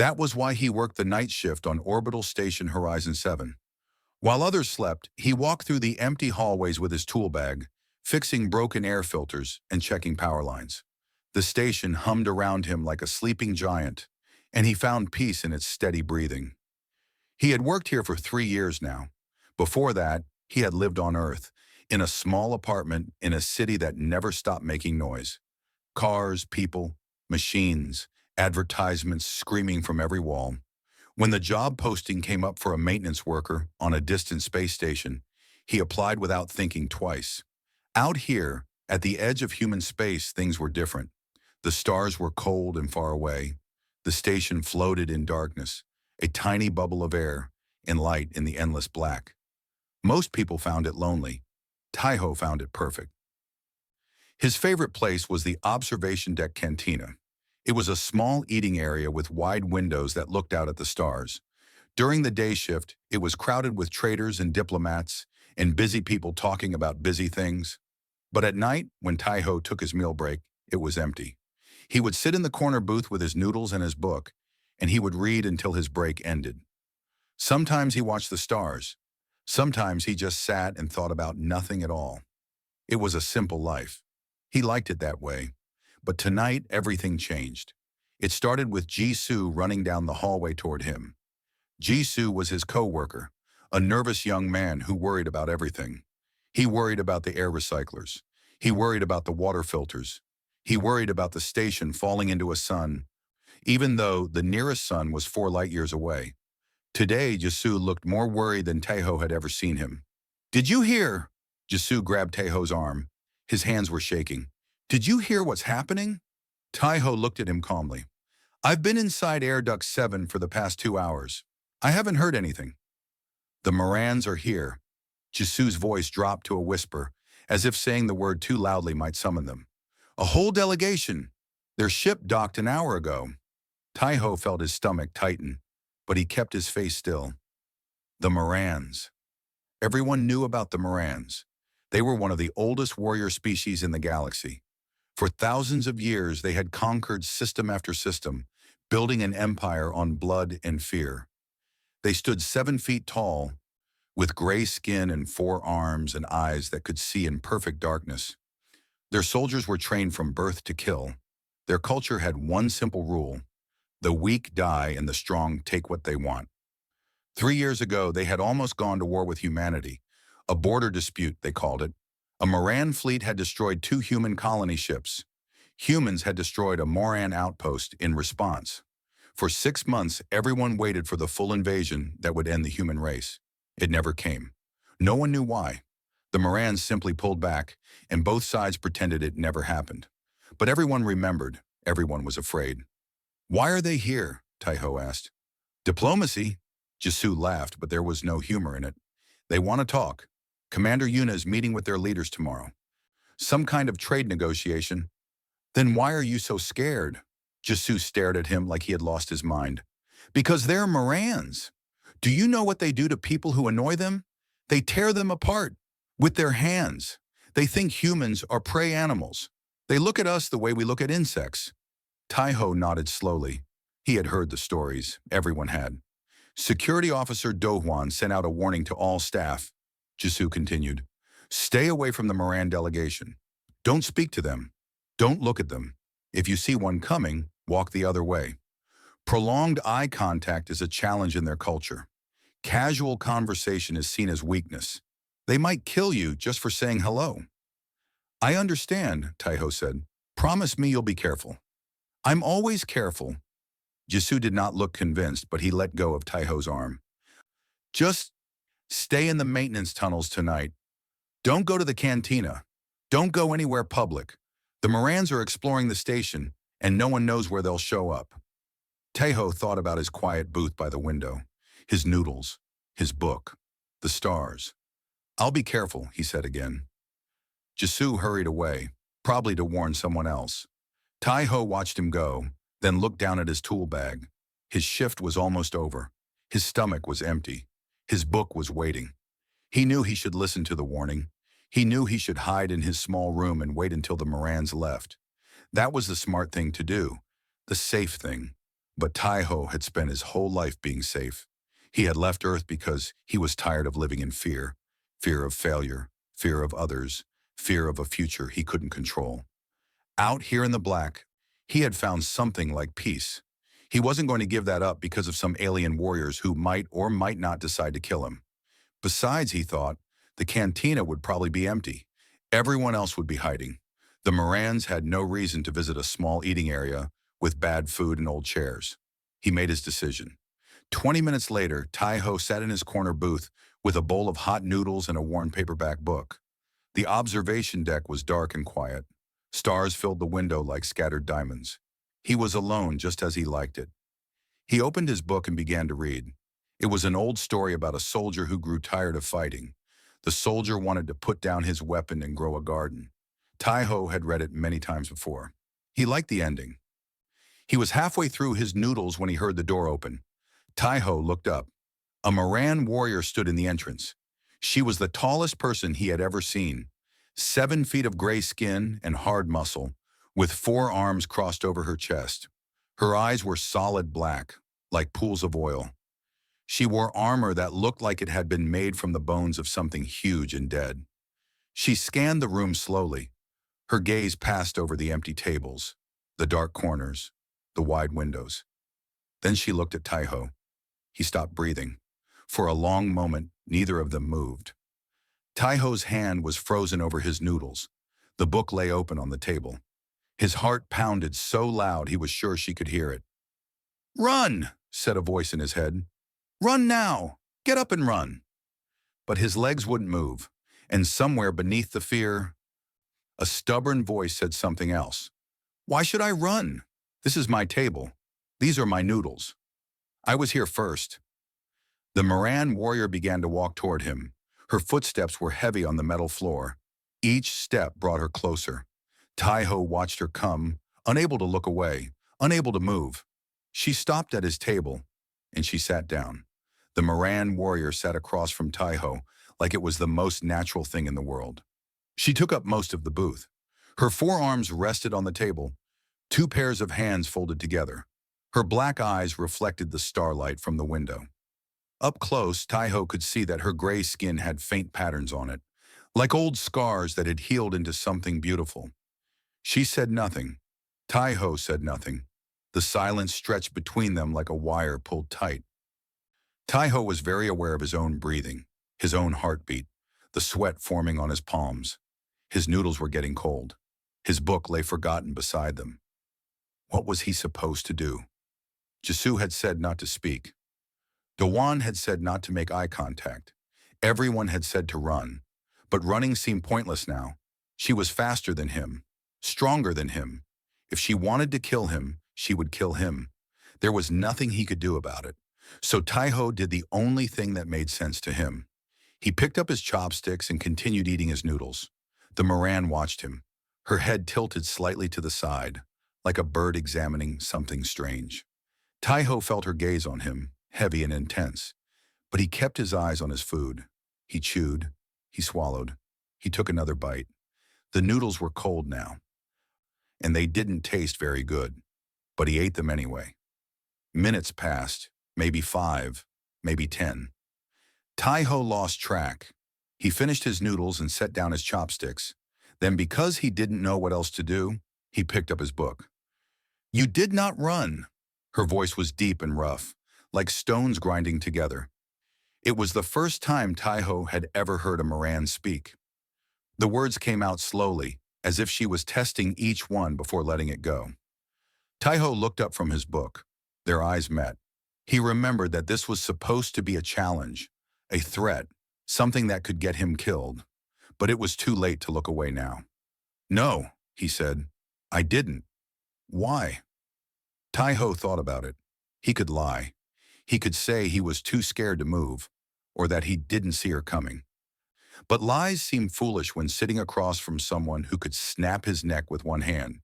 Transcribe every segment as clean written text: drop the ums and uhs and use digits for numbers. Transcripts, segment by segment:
That was why he worked the night shift on Orbital Station Horizon 7. While others slept, he walked through the empty hallways with his tool bag, fixing broken air filters and checking power lines. The station hummed around him like a sleeping giant, and he found peace in its steady breathing. He had worked here for 3 years now. Before that, he had lived on Earth, in a small apartment in a city that never stopped making noise. Cars, people, machines, advertisements screaming from every wall. When the job posting came up for a maintenance worker on a distant space station, he applied without thinking twice. Out here, at the edge of human space, things were different. The stars were cold and far away. The station floated in darkness, a tiny bubble of air and light in the endless black. Most people found it lonely. Taiho found it perfect. His favorite place was the observation deck cantina. It was a small eating area with wide windows that looked out at the stars. During the day shift, it was crowded with traders and diplomats and busy people talking about busy things. But at night, when Taiho took his meal break, it was empty. He would sit in the corner booth with his noodles and his book, and he would read until his break ended. Sometimes he watched the stars. Sometimes he just sat and thought about nothing at all. It was a simple life. He liked it that way. But tonight, everything changed. It started with Jisoo running down the hallway toward him. Jisoo was his co-worker, a nervous young man who worried about everything. He worried about the air recyclers. He worried about the water filters. He worried about the station falling into a sun, even though the nearest sun was 4 light years away. Today, Jisoo looked more worried than Taiho had ever seen him. "Did you hear?" Jisoo grabbed Taiho's arm. His hands were shaking. "Did you hear what's happening?" Taiho looked at him calmly. "I've been inside Air Duct 7 for the past 2 hours. I haven't heard anything." "The Morans are here." Jisoo's voice dropped to a whisper, as if saying the word too loudly might summon them. "A whole delegation. Their ship docked an hour ago." Taiho felt his stomach tighten, but he kept his face still. The Morans. Everyone knew about the Morans. They were one of the oldest warrior species in the galaxy. For thousands of years, they had conquered system after system, building an empire on blood and fear. They stood 7 feet tall, with gray skin and 4 arms and eyes that could see in perfect darkness. Their soldiers were trained from birth to kill. Their culture had one simple rule: the weak die and the strong take what they want. 3 years ago, they had almost gone to war with humanity. A border dispute, they called it. A Moran fleet had destroyed 2 human colony ships. Humans had destroyed a Moran outpost in response. For 6 months, everyone waited for the full invasion that would end the human race. It never came. No one knew why. The Morans simply pulled back, and both sides pretended it never happened. But everyone remembered. Everyone was afraid. "Why are they here?" Taiho asked. "Diplomacy." Jisoo laughed, but there was no humor in it. "They want to talk. Commander Yuna is meeting with their leaders tomorrow. Some kind of trade negotiation." "Then why are you so scared?" Jisoo stared at him like he had lost his mind. "Because they're Morans. Do you know what they do to people who annoy them? They tear them apart with their hands. They think humans are prey animals. They look at us the way we look at insects." Taiho nodded slowly. He had heard the stories. Everyone had. "Security Officer Do-hwan sent out a warning to all staff," Jisoo continued. "Stay away from the Moran delegation. Don't speak to them. Don't look at them. If you see one coming, walk the other way." Prolonged eye contact is a challenge in their culture. Casual conversation is seen as weakness. They might kill you just for saying hello. "I understand," Taiho said. "Promise me you'll be careful." "I'm always careful." Jisoo did not look convinced, but he let go of Taiho's arm. "Just stay in the maintenance tunnels tonight. Don't go to the cantina. Don't go anywhere public. The Morans are exploring the station, and no one knows where they'll show up." Taiho thought about his quiet booth by the window, his noodles, his book, the stars. "I'll be careful," he said again. Jisoo hurried away, probably to warn someone else. Taiho watched him go, then looked down at his tool bag. His shift was almost over. His stomach was empty. His book was waiting. He knew he should listen to the warning. He knew he should hide in his small room and wait until the Morans left. That was the smart thing to do, the safe thing. But Taiho had spent his whole life being safe. He had left Earth because he was tired of living in fear. Fear of failure, fear of others, fear of a future he couldn't control. Out here in the black, he had found something like peace. He wasn't going to give that up because of some alien warriors who might or might not decide to kill him. Besides, he thought, the cantina would probably be empty. Everyone else would be hiding. The Morans had no reason to visit a small eating area with bad food and old chairs. He made his decision. 20 minutes later, Taiho sat in his corner booth with a bowl of hot noodles and a worn paperback book. The observation deck was dark and quiet. Stars filled the window like scattered diamonds. He was alone just as he liked it. He opened his book and began to read. It was an old story about a soldier who grew tired of fighting. The soldier wanted to put down his weapon and grow a garden. Taiho had read it many times before. He liked the ending. He was halfway through his noodles when he heard the door open. Taiho looked up. A Moran warrior stood in the entrance. She was the tallest person he had ever seen. 7 feet of gray skin and hard muscle, with 4 arms crossed over her chest. Her eyes were solid black, like pools of oil. She wore armor that looked like it had been made from the bones of something huge and dead. She scanned the room slowly. Her gaze passed over the empty tables, the dark corners, the wide windows. Then she looked at Taiho. He stopped breathing. For a long moment, neither of them moved. Taiho's hand was frozen over his noodles. The book lay open on the table. His heart pounded so loud he was sure she could hear it. "Run!" said a voice in his head. "Run now! Get up and run!" But his legs wouldn't move, and somewhere beneath the fear, a stubborn voice said something else. "Why should I run? This is my table. These are my noodles. I was here first." The Moran warrior began to walk toward him. Her footsteps were heavy on the metal floor. Each step brought her closer. Taiho watched her come, unable to look away, unable to move. She stopped at his table, and she sat down. The Moran warrior sat across from Taiho like it was the most natural thing in the world. She took up most of the booth. Her forearms rested on the table, 2 pairs of hands folded together. Her black eyes reflected the starlight from the window. Up close, Taiho could see that her gray skin had faint patterns on it, like old scars that had healed into something beautiful. She said nothing. Taiho said nothing. The silence stretched between them like a wire pulled tight. Taiho was very aware of his own breathing, his own heartbeat, the sweat forming on his palms. His noodles were getting cold. His book lay forgotten beside them. What was he supposed to do? Jisoo had said not to speak. Dewan had said not to make eye contact. Everyone had said to run. But running seemed pointless now. She was faster than him, stronger than him. If she wanted to kill him, she would kill him. There was nothing he could do about it. So Taiho did the only thing that made sense to him. He picked up his chopsticks and continued eating his noodles. The Moran watched him, her head tilted slightly to the side, like a bird examining something strange. Taiho felt her gaze on him, heavy and intense, but he kept his eyes on his food. He chewed, he swallowed, he took another bite. The noodles were cold now, and they didn't taste very good, but he ate them anyway. Minutes passed, maybe 5, maybe 10. Taiho lost track. He finished his noodles and set down his chopsticks. Then, because he didn't know what else to do, he picked up his book. "You did not run." Her voice was deep and rough, like stones grinding together. It was the first time Taiho had ever heard a Moran speak. The words came out slowly, as if she was testing each one before letting it go. Taiho looked up from his book. Their eyes met. He remembered that this was supposed to be a challenge, a threat, something that could get him killed. But it was too late to look away now. "No," he said. "I didn't." "Why?" Taiho thought about it. He could lie. He could say he was too scared to move, or that he didn't see her coming. But lies seem foolish when sitting across from someone who could snap his neck with one hand.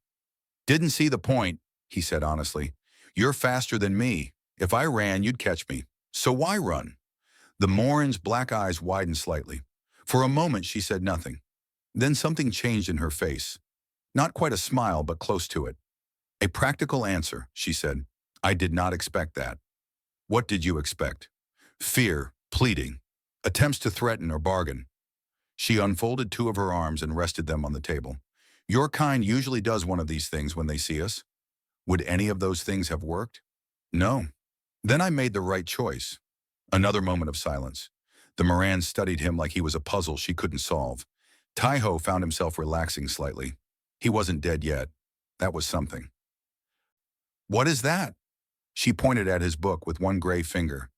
"Didn't see the point," he said honestly. "You're faster than me. If I ran, you'd catch me. So why run?" The Moran's black eyes widened slightly. For a moment, she said nothing. Then something changed in her face. Not quite a smile, but close to it. "A practical answer," she said. I did not expect that. What did you expect? Fear, pleading, attempts to threaten or bargain. She unfolded two of her arms and rested them on the table. Your kind usually does one of these things when they see us. Would any of those things have worked? No. Then I made the right choice. Another moment of silence. The Moran studied him like he was a puzzle she couldn't solve. Taiho found himself relaxing slightly. He wasn't dead yet. That was something. What is that? She pointed at his book with one gray finger.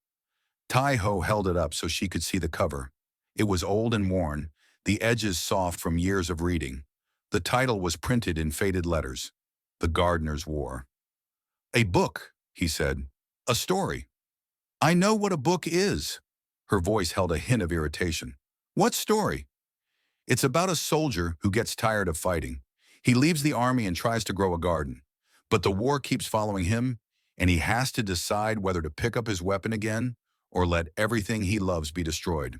Taiho held it up so she could see the cover. It was old and worn, the edges soft from years of reading. The title was printed in faded letters. The Gardener's War. A book, he said. A story. I know what a book is. Her voice held a hint of irritation. What story? It's about a soldier who gets tired of fighting. He leaves the army and tries to grow a garden. But the war keeps following him, and he has to decide whether to pick up his weapon again or let everything he loves be destroyed.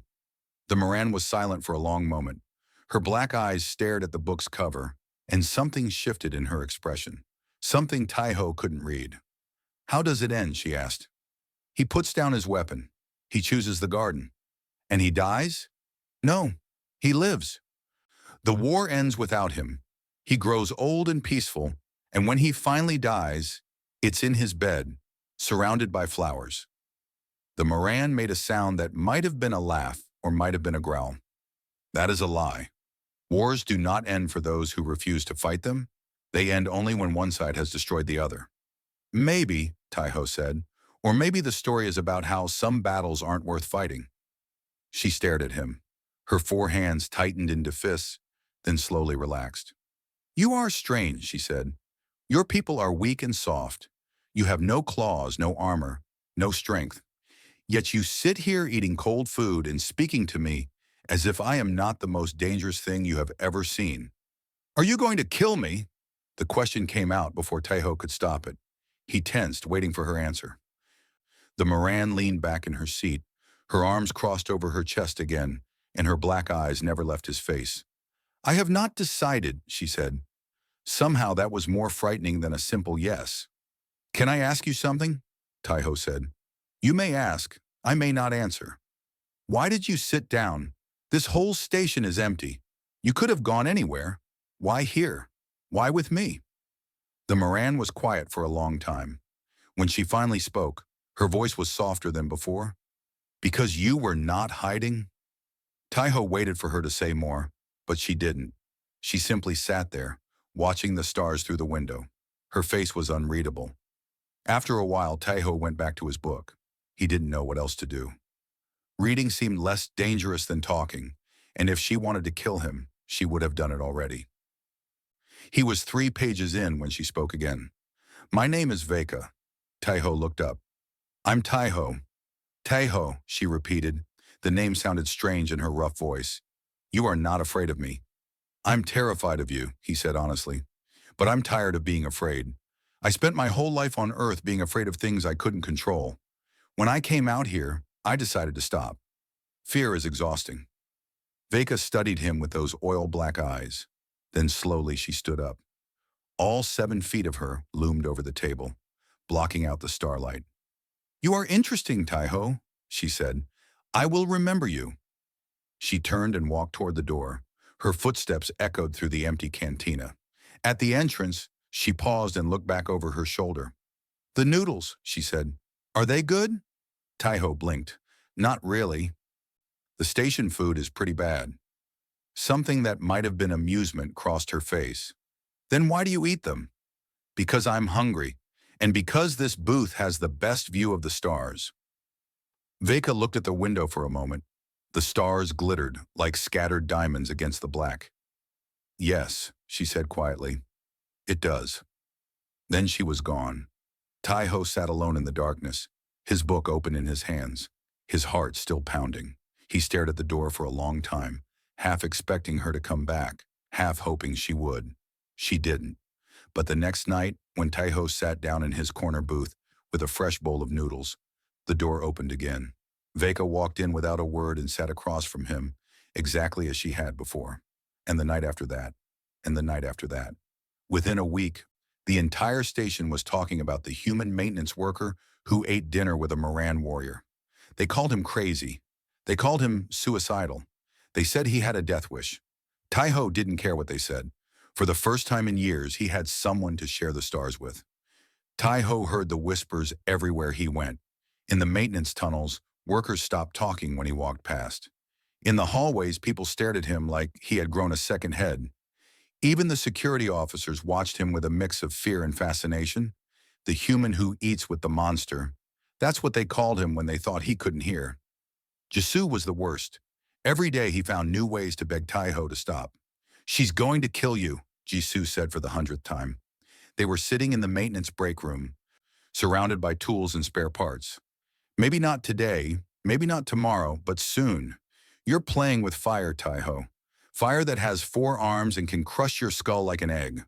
The Moran was silent for a long moment. Her black eyes stared at the book's cover, and something shifted in her expression. Something Taiho couldn't read. How does it end? She asked. He puts down his weapon. He chooses the garden. And he dies? No, he lives. The war ends without him. He grows old and peaceful, and when he finally dies, it's in his bed, surrounded by flowers. The Moran made a sound that might have been a laugh or might have been a growl. That is a lie. Wars do not end for those who refuse to fight them. They end only when one side has destroyed the other. Maybe, Taiho said, or maybe the story is about how some battles aren't worth fighting. She stared at him. Her four hands tightened into fists, then slowly relaxed. You are strange, she said. Your people are weak and soft. You have no claws, no armor, no strength. Yet you sit here eating cold food and speaking to me as if I am not the most dangerous thing you have ever seen. Are you going to kill me? The question came out before Taiho could stop it. He tensed, waiting for her answer. The Moran leaned back in her seat, her arms crossed over her chest again, and her black eyes never left his face. I have not decided, she said. Somehow that was more frightening than a simple yes. Can I ask you something? Taiho said. You may ask, I may not answer. Why did you sit down? This whole station is empty. You could have gone anywhere. Why here? Why with me? The Moran was quiet for a long time. When she finally spoke, her voice was softer than before. Because you were not hiding? Taiho waited for her to say more, but she didn't. She simply sat there, watching the stars through the window. Her face was unreadable. After a while, Taiho went back to his book. He didn't know what else to do. Reading seemed less dangerous than talking, and if she wanted to kill him, she would have done it already. He was 3 pages in when she spoke again. My name is Veka. Taiho looked up. I'm Taiho. Taiho, she repeated. The name sounded strange in her rough voice. You are not afraid of me. I'm terrified of you, he said honestly. But I'm tired of being afraid. I spent my whole life on Earth being afraid of things I couldn't control. When I came out here, I decided to stop. Fear is exhausting. Veka studied him with those oil-black eyes. Then slowly she stood up. All 7 feet of her loomed over the table, blocking out the starlight. You are interesting, Taiho, she said. I will remember you. She turned and walked toward the door. Her footsteps echoed through the empty cantina. At the entrance, she paused and looked back over her shoulder. The noodles, she said. Are they good? Taiho blinked. Not really. The station food is pretty bad. Something that might have been amusement crossed her face. Then why do you eat them? Because I'm hungry, and because this booth has the best view of the stars. Veka looked at the window for a moment. The stars glittered like scattered diamonds against the black. Yes, she said quietly. It does. Then she was gone. Taiho sat alone in the darkness, his book open in his hands, his heart still pounding. He stared at the door for a long time, half expecting her to come back, half hoping she would. She didn't. But the next night, when Taiho sat down in his corner booth with a fresh bowl of noodles, the door opened again. Veka walked in without a word and sat across from him, exactly as she had before. And the night after that, and the night after that. Within a week, The entire station was talking about the human maintenance worker who ate dinner with a Moran warrior. They called him crazy. They called him suicidal. They said he had a death wish. Tai-Ho didn't care what they said. For the first time in years, he had someone to share the stars with. Tai-Ho heard the whispers everywhere he went. In the maintenance tunnels, workers stopped talking when he walked past. In the hallways, people stared at him like he had grown a second head. Even the security officers watched him with a mix of fear and fascination. The human who eats with the monster. That's what they called him when they thought he couldn't hear. Jisoo was the worst. Every day he found new ways to beg Tai-Ho to stop. "She's going to kill you," Jisoo said for the 100th time. They were sitting in the maintenance break room, surrounded by tools and spare parts. "Maybe not today, maybe not tomorrow, but soon. You're playing with fire, Tai-Ho. Fire that has 4 arms and can crush your skull like an egg."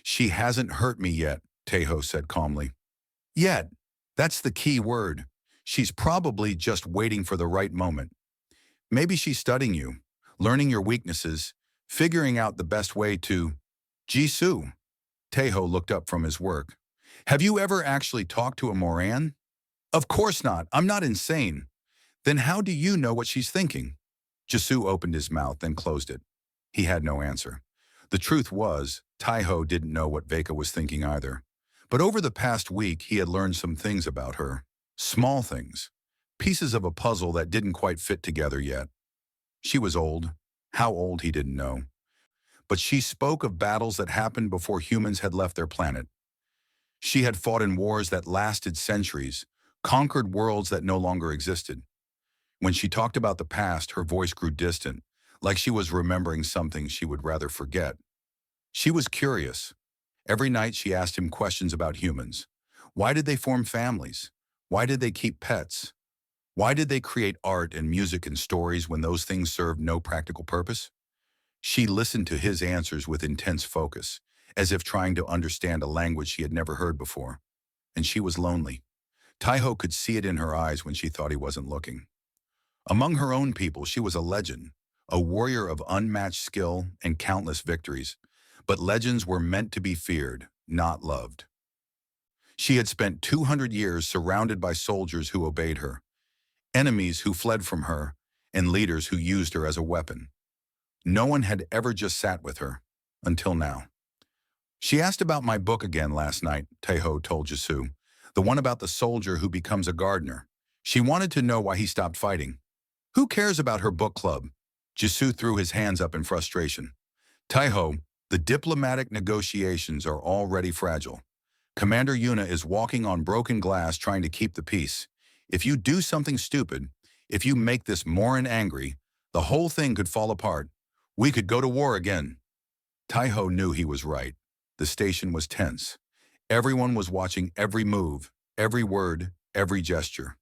"She hasn't hurt me yet," Tai-Ho said calmly. "Yet. That's the key word. She's probably just waiting for the right moment. Maybe she's studying you, learning your weaknesses, figuring out the best way to—" "Jisoo." Tai-Ho looked up from his work. "Have you ever actually talked to a Moran?" "Of course not. I'm not insane." "Then how do you know what she's thinking?" Jisoo opened his mouth, then closed it. He had no answer. The truth was, Tai-Ho didn't know what Veka was thinking either. But over the past week, he had learned some things about her. Small things. Pieces of a puzzle that didn't quite fit together yet. She was old. How old he didn't know. But she spoke of battles that happened before humans had left their planet. She had fought in wars that lasted centuries, conquered worlds that no longer existed. When she talked about the past, her voice grew distant, like she was remembering something she would rather forget. She was curious. Every night she asked him questions about humans. Why did they form families? Why did they keep pets? Why did they create art and music and stories when those things served no practical purpose? She listened to his answers with intense focus, as if trying to understand a language she had never heard before. And she was lonely. Tai-Ho could see it in her eyes when she thought he wasn't looking. Among her own people, she was a legend, a warrior of unmatched skill and countless victories. But legends were meant to be feared, not loved. She had spent 200 years surrounded by soldiers who obeyed her, enemies who fled from her, and leaders who used her as a weapon. No one had ever just sat with her, until now. "She asked about my book again last night," Tai-Ho told Jisoo, "the one about the soldier who becomes a gardener. She wanted to know why he stopped fighting." "Who cares about her book club?" Jisoo threw his hands up in frustration. "Tai-Ho, the diplomatic negotiations are already fragile. Commander Yuna is walking on broken glass trying to keep the peace. If you do something stupid, if you make this Moran angry, the whole thing could fall apart. We could go to war again." Tai-Ho knew he was right. The station was tense. Everyone was watching every move, every word, every gesture.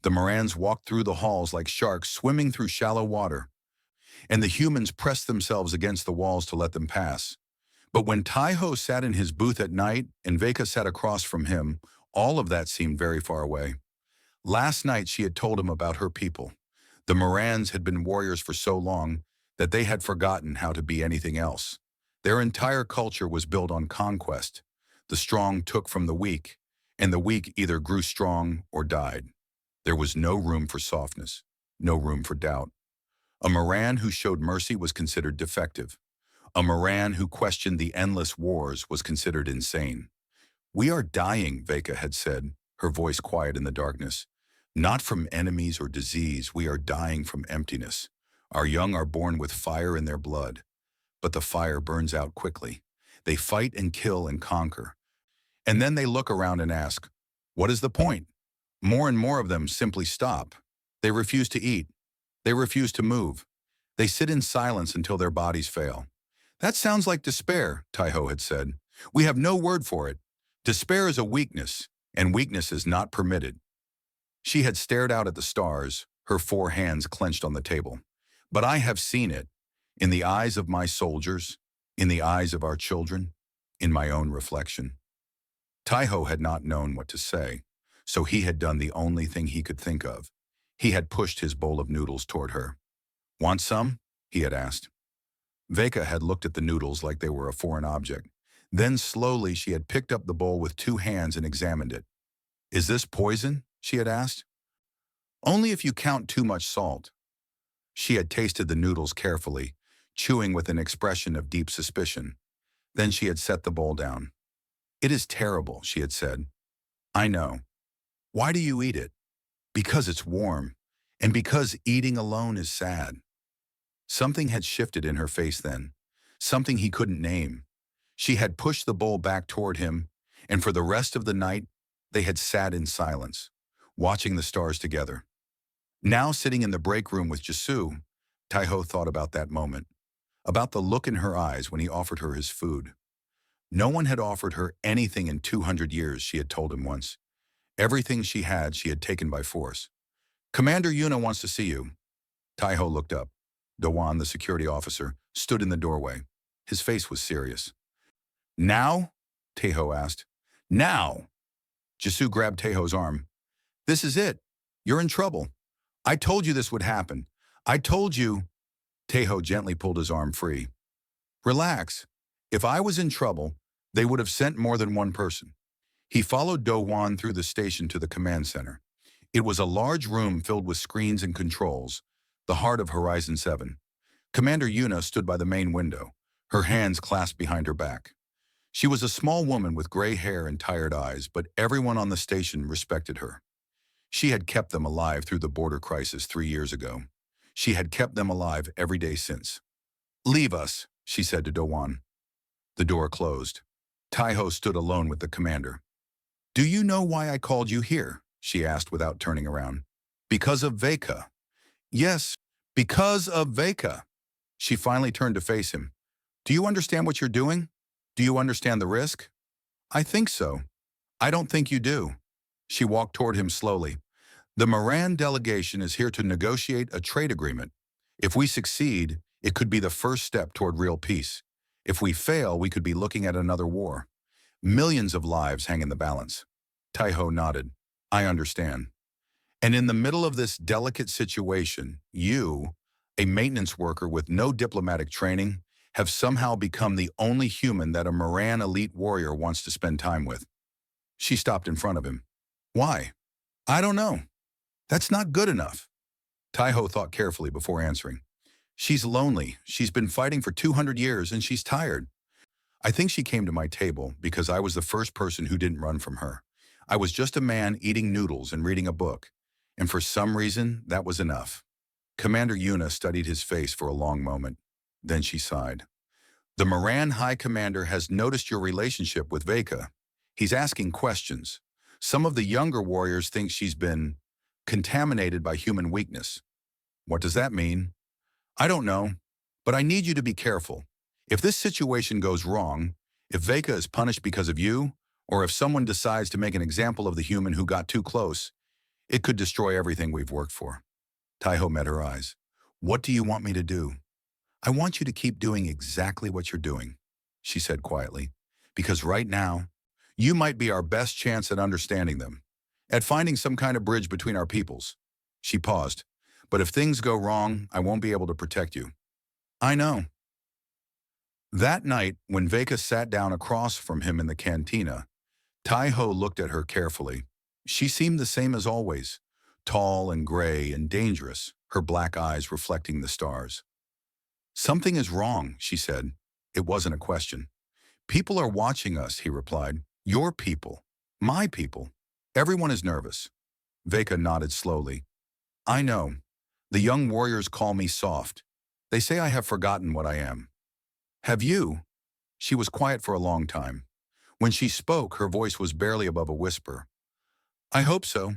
The Morans walked through the halls like sharks swimming through shallow water, and the humans pressed themselves against the walls to let them pass. But when Tai-Ho sat in his booth at night and Veka sat across from him, all of that seemed very far away. Last night she had told him about her people. The Morans had been warriors for so long that they had forgotten how to be anything else. Their entire culture was built on conquest. The strong took from the weak, and the weak either grew strong or died. There was no room for softness, no room for doubt. A Moran who showed mercy was considered defective. A Moran who questioned the endless wars was considered insane. "We are dying," Veka had said, her voice quiet in the darkness. "Not from enemies or disease, we are dying from emptiness. Our young are born with fire in their blood. But the fire burns out quickly. They fight and kill and conquer. And then they look around and ask, what is the point? More and more of them simply stop. They refuse to eat. They refuse to move. They sit in silence until their bodies fail." "That sounds like despair," Tai-Ho had said. "We have no word for it. Despair is a weakness, and weakness is not permitted." She had stared out at the stars, her 4 hands clenched on the table. "But I have seen it, in the eyes of my soldiers, in the eyes of our children, in my own reflection." Tai-Ho had not known what to say, so he had done the only thing he could think of. He had pushed his bowl of noodles toward her. "Want some?" he had asked. Veka had looked at the noodles like they were a foreign object. Then slowly she had picked up the bowl with two hands and examined it. "Is this poison?" she had asked. "Only if you count too much salt." She had tasted the noodles carefully, chewing with an expression of deep suspicion. Then she had set the bowl down. "It is terrible," she had said. "I know. Why do you eat it?" "Because it's warm, and because eating alone is sad." Something had shifted in her face then, something he couldn't name. She had pushed the bowl back toward him, and for the rest of the night, they had sat in silence, watching the stars together. Now sitting in the break room with Jisoo, Taiho thought about that moment, about the look in her eyes when he offered her his food. No one had offered her anything in 200 years, she had told him once. Everything she had taken by force. "Commander Yuna wants to see you." Taiho looked up. Dowan, the security officer, stood in the doorway. His face was serious. "Now?" Taiho asked. "Now!" Jisoo grabbed Taiho's arm. "This is it. You're in trouble. I told you this would happen. I told you." Taiho gently pulled his arm free. "Relax. If I was in trouble, they would have sent more than one person." He followed Do-won through the station to the command center. It was a large room filled with screens and controls, the heart of Horizon 7. Commander Yuna stood by the main window, her hands clasped behind her back. She was a small woman with gray hair and tired eyes, but everyone on the station respected her. She had kept them alive through the border crisis 3 years ago. She had kept them alive every day since. "Leave us," she said to Do-won. The door closed. Taiho stood alone with the commander. "Do you know why I called you here?" she asked without turning around. "Because of Veka." "Yes, because of Veka." She finally turned to face him. "Do you understand what you're doing? Do you understand the risk?" "I think so." "I don't think you do." She walked toward him slowly. "The Moran delegation is here to negotiate a trade agreement. If we succeed, it could be the first step toward real peace. If we fail, we could be looking at another war. Millions of lives hang in the balance." Taiho nodded. "I understand." "And in the middle of this delicate situation, you, a maintenance worker with no diplomatic training, have somehow become the only human that a Moran elite warrior wants to spend time with." She stopped in front of him. "Why?" "I don't know. That's not good enough." Taiho thought carefully before answering. "She's lonely. She's been fighting for 200 years and she's tired. I think she came to my table because I was the first person who didn't run from her. I was just a man eating noodles and reading a book. And for some reason, that was enough." Commander Yuna studied his face for a long moment. Then she sighed. "The Moran High Commander has noticed your relationship with Veka. He's asking questions. Some of the younger warriors think she's been contaminated by human weakness." "What does that mean?" "I don't know, but I need you to be careful. If this situation goes wrong, if Veka is punished because of you, or if someone decides to make an example of the human who got too close, it could destroy everything we've worked for." Taiho met her eyes. "What do you want me to do?" "I want you to keep doing exactly what you're doing," she said quietly, "because right now, you might be our best chance at understanding them, at finding some kind of bridge between our peoples." She paused. "But if things go wrong, I won't be able to protect you." "I know." That night, when Veka sat down across from him in the cantina, Taiho looked at her carefully. She seemed the same as always, tall and gray and dangerous, her black eyes reflecting the stars. "Something is wrong," she said. It wasn't a question. "People are watching us," he replied. "Your people. My people. Everyone is nervous." Veka nodded slowly. "I know. The young warriors call me soft. They say I have forgotten what I am." "Have you?" She was quiet for a long time. When she spoke, her voice was barely above a whisper. "I hope so."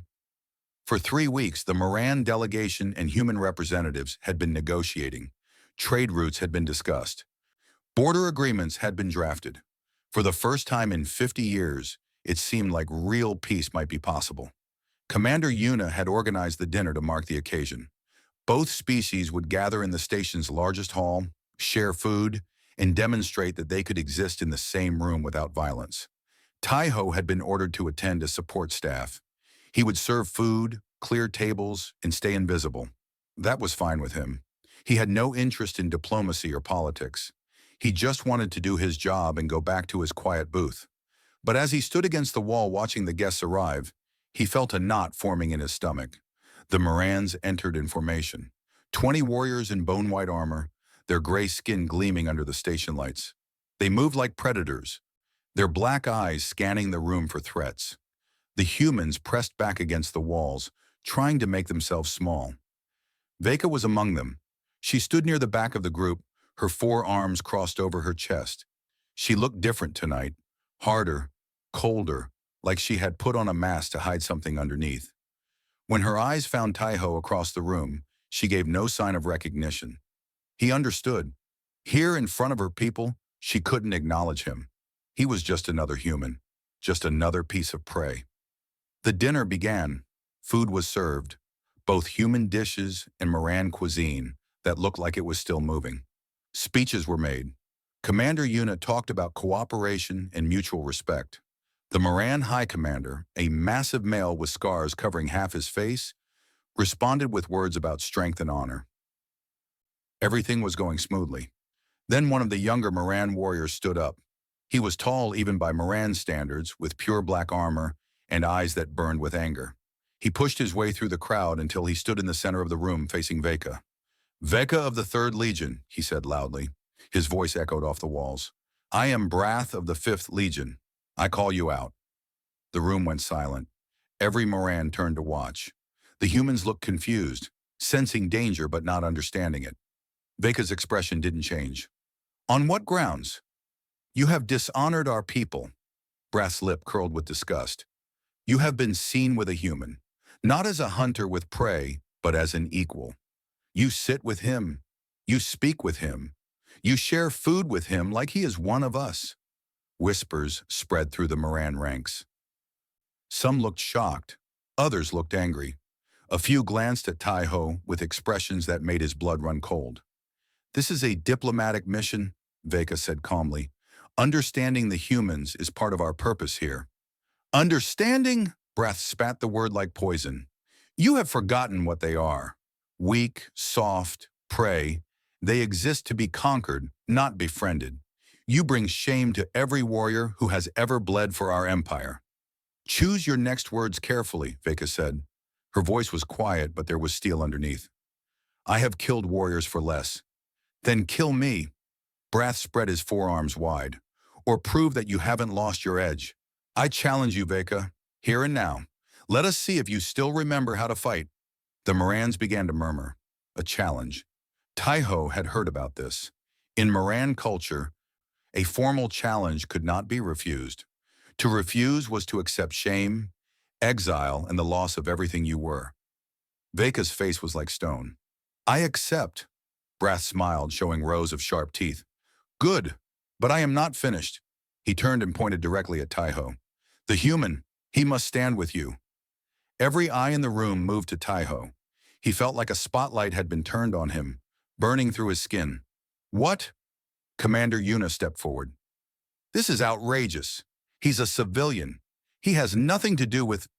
For 3 weeks, the Moran delegation and human representatives had been negotiating. Trade routes had been discussed. Border agreements had been drafted. For the first time in 50 years, it seemed like real peace might be possible. Commander Yuna had organized the dinner to mark the occasion. Both species would gather in the station's largest hall, share food, and demonstrate that they could exist in the same room without violence. Taiho had been ordered to attend as support staff. He would serve food, clear tables, and stay invisible. That was fine with him. He had no interest in diplomacy or politics. He just wanted to do his job and go back to his quiet booth. But as he stood against the wall watching the guests arrive, he felt a knot forming in his stomach. The Morans entered in formation. 20 warriors in bone-white armor, their gray skin gleaming under the station lights. They moved like predators, their black eyes scanning the room for threats. The humans pressed back against the walls, trying to make themselves small. Veka was among them. She stood near the back of the group, her forearms crossed over her chest. She looked different tonight, harder, colder, like she had put on a mask to hide something underneath. When her eyes found Taiho across the room, she gave no sign of recognition. He understood. Here in front of her people, she couldn't acknowledge him. He was just another human, just another piece of prey. The dinner began. Food was served, both human dishes and Moran cuisine that looked like it was still moving. Speeches were made. Commander Yuna talked about cooperation and mutual respect. The Moran High Commander, a massive male with scars covering half his face, responded with words about strength and honor. Everything was going smoothly. Then one of the younger Moran warriors stood up. He was tall even by Moran standards, with pure black armor and eyes that burned with anger. He pushed his way through the crowd until he stood in the center of the room facing Veka. "Veka of the 3rd Legion," he said loudly. His voice echoed off the walls. "I am Brath of the 5th Legion. I call you out." The room went silent. Every Moran turned to watch. The humans looked confused, sensing danger but not understanding it. Veka's expression didn't change. "On what grounds?" "You have dishonored our people." Brath's lip curled with disgust. "You have been seen with a human, not as a hunter with prey, but as an equal. You sit with him. You speak with him. You share food with him like he is one of us." Whispers spread through the Moran ranks. Some looked shocked. Others looked angry. A few glanced at Taiho with expressions that made his blood run cold. "This is a diplomatic mission," Veka said calmly. "Understanding the humans is part of our purpose here." "Understanding?" Brath spat the word like poison. "You have forgotten what they are. Weak, soft, prey. They exist to be conquered, not befriended. You bring shame to every warrior who has ever bled for our empire." "Choose your next words carefully," Veka said. Her voice was quiet, but there was steel underneath. "I have killed warriors for less." "Then kill me." Brath spread his forearms wide. "Or prove that you haven't lost your edge. I challenge you, Veka, here and now. Let us see if you still remember how to fight." The Morans began to murmur. A challenge. Taiho had heard about this. In Moran culture, a formal challenge could not be refused. To refuse was to accept shame, exile, and the loss of everything you were. Veka's face was like stone. "I accept." Brath smiled, showing rows of sharp teeth. "Good, but I am not finished." He turned and pointed directly at Taiho. "The human, he must stand with you." Every eye in the room moved to Taiho. He felt like a spotlight had been turned on him, burning through his skin. "What?" Commander Yuna stepped forward. "This is outrageous. He's a civilian. He has nothing to do with—"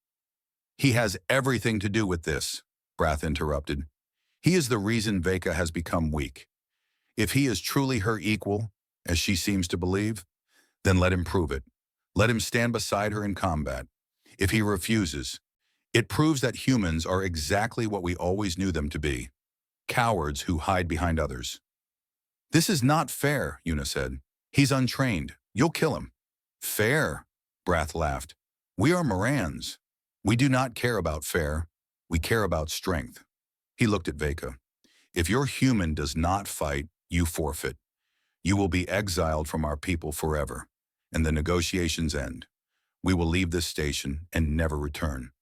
"He has everything to do with this," Brath interrupted. "He is the reason Veka has become weak. If he is truly her equal, as she seems to believe, then let him prove it. Let him stand beside her in combat. If he refuses, it proves that humans are exactly what we always knew them to be, cowards who hide behind others." "This is not fair," Yuna said. "He's untrained. You'll kill him." "Fair?" Brath laughed. "We are Morans. We do not care about fair. We care about strength." He looked at Veka. "If your human does not fight, you forfeit. You will be exiled from our people forever, and the negotiations end. We will leave this station and never return."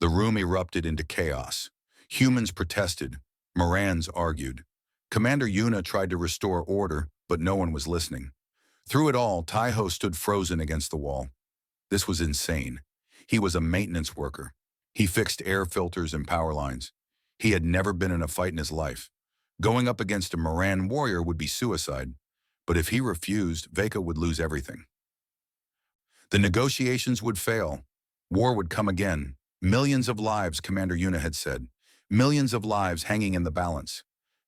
The room erupted into chaos. Humans protested. Morans argued. Commander Yuna tried to restore order, but no one was listening. Through it all, Taiho stood frozen against the wall. This was insane. He was a maintenance worker. He fixed air filters and power lines. He had never been in a fight in his life. Going up against a Moran warrior would be suicide, but if he refused, Veka would lose everything. The negotiations would fail. War would come again. Millions of lives, Commander Yuna had said. Millions of lives hanging in the balance.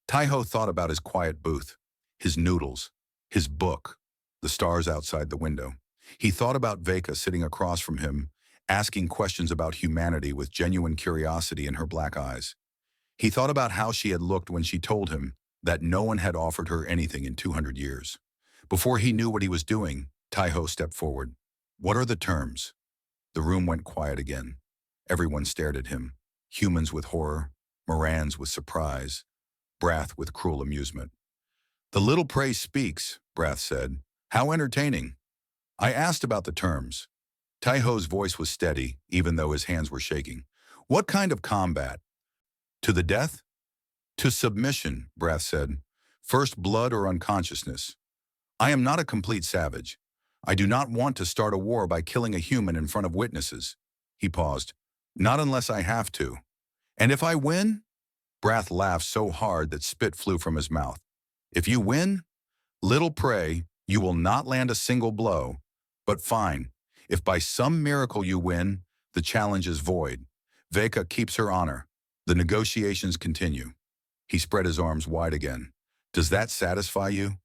Taiho thought about his quiet booth, his noodles, His book, the stars outside the window. He thought about Veka sitting across from him, asking questions about humanity with genuine curiosity in her black eyes. He thought about how she had looked when she told him that no one had offered her anything in 200 years. Before he knew what he was doing, Taiho stepped forward. "What are the terms?" The room went quiet again. Everyone stared at him. Humans with horror, Morans with surprise, Brath with cruel amusement. "The little prey speaks," Brath said. "How entertaining." "I asked about the terms." Taiho's voice was steady, even though his hands were shaking. "What kind of combat? To the death?" "To submission," Brath said. "First blood or unconsciousness. I am not a complete savage. I do not want to start a war by killing a human in front of witnesses." He paused. "Not unless I have to." "And if I win?" Brath laughed so hard that spit flew from his mouth. "If you win, little prey, you will not land a single blow. But fine, if by some miracle you win, the challenge is void. Veka keeps her honor. The negotiations continue." He spread his arms wide again. "Does that satisfy you?"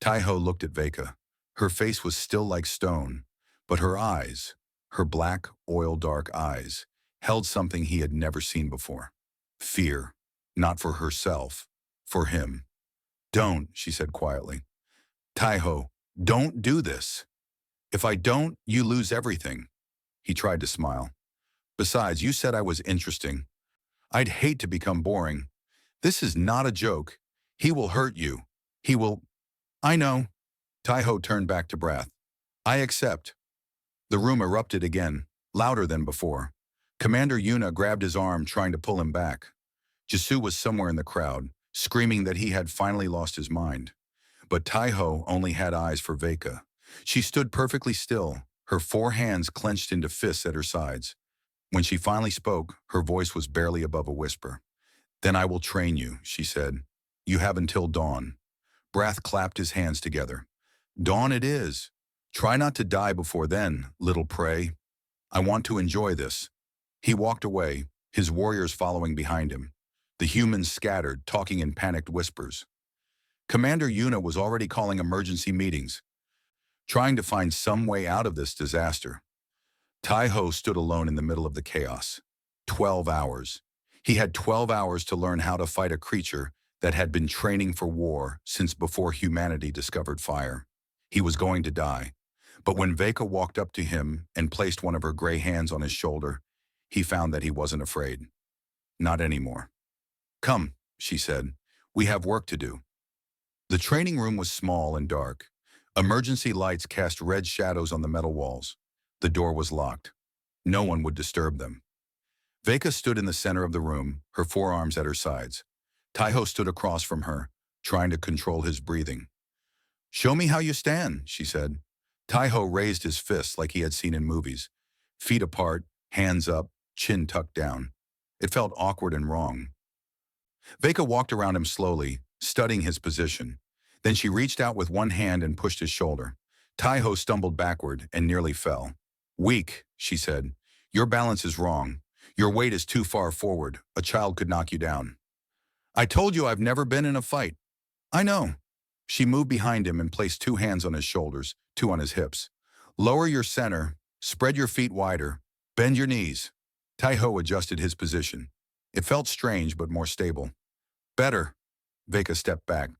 Taiho looked at Veka. Her face was still like stone, but her eyes, her black, oil-dark eyes, held something he had never seen before. Fear, not for herself, for him. "Don't," she said quietly. "Taiho, don't do this. If I don't, you lose everything." He tried to smile. "Besides, you said I was interesting. I'd hate to become boring. This is not a joke. He will hurt you. He will—" "I know." Taiho turned back to Brath. "I accept." The room erupted again, louder than before. Commander Yuna grabbed his arm, trying to pull him back. Jisoo was somewhere in the crowd, screaming that he had finally lost his mind. But Taiho only had eyes for Veka. She stood perfectly still, her 4 hands clenched into fists at her sides. When she finally spoke, her voice was barely above a whisper. "Then I will train you," she said. "You have until dawn." Brath clapped his hands together. "Dawn it is. Try not to die before then, little prey. I want to enjoy this." He walked away, his warriors following behind him. The humans scattered, talking in panicked whispers. Commander Yuna was already calling emergency meetings, trying to find some way out of this disaster. Taiho stood alone in the middle of the chaos. 12 hours. He had 12 hours to learn how to fight a creature that had been training for war since before humanity discovered fire. He was going to die. But when Veka walked up to him and placed one of her gray hands on his shoulder, he found that he wasn't afraid. Not anymore. "Come," she said. "We have work to do." The training room was small and dark. Emergency lights cast red shadows on the metal walls. The door was locked. No one would disturb them. Veka stood in the center of the room, her forearms at her sides. Taiho stood across from her, trying to control his breathing. "Show me how you stand," she said. Taiho raised his fists like he had seen in movies. Feet apart, hands up, chin tucked down. It felt awkward and wrong. Veka walked around him slowly, studying his position. Then she reached out with one hand and pushed his shoulder. Taiho stumbled backward and nearly fell. "Weak," she said. "Your balance is wrong. Your weight is too far forward. A child could knock you down." "I told you I've never been in a fight." "I know." She moved behind him and placed 2 hands on his shoulders, 2 on his hips. "Lower your center, spread your feet wider, bend your knees." Taiho adjusted his position. It felt strange but more stable. "Better." Veka stepped back.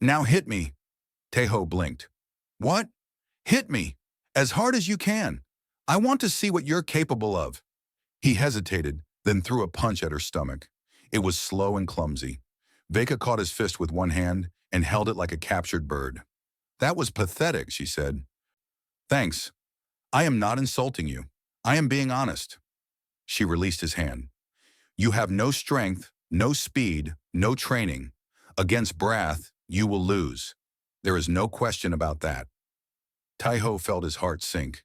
"Now hit me." Taiho blinked. "What?" "Hit me. As hard as you can. I want to see what you're capable of." He hesitated, then threw a punch at her stomach. It was slow and clumsy. Veka caught his fist with one hand and held it like a captured bird. "That was pathetic," she said. "Thanks. I am not insulting you. I am being honest." She released his hand. "You have no strength, no speed, no training. Against Brath, you will lose. There is no question about that." Taiho felt his heart sink.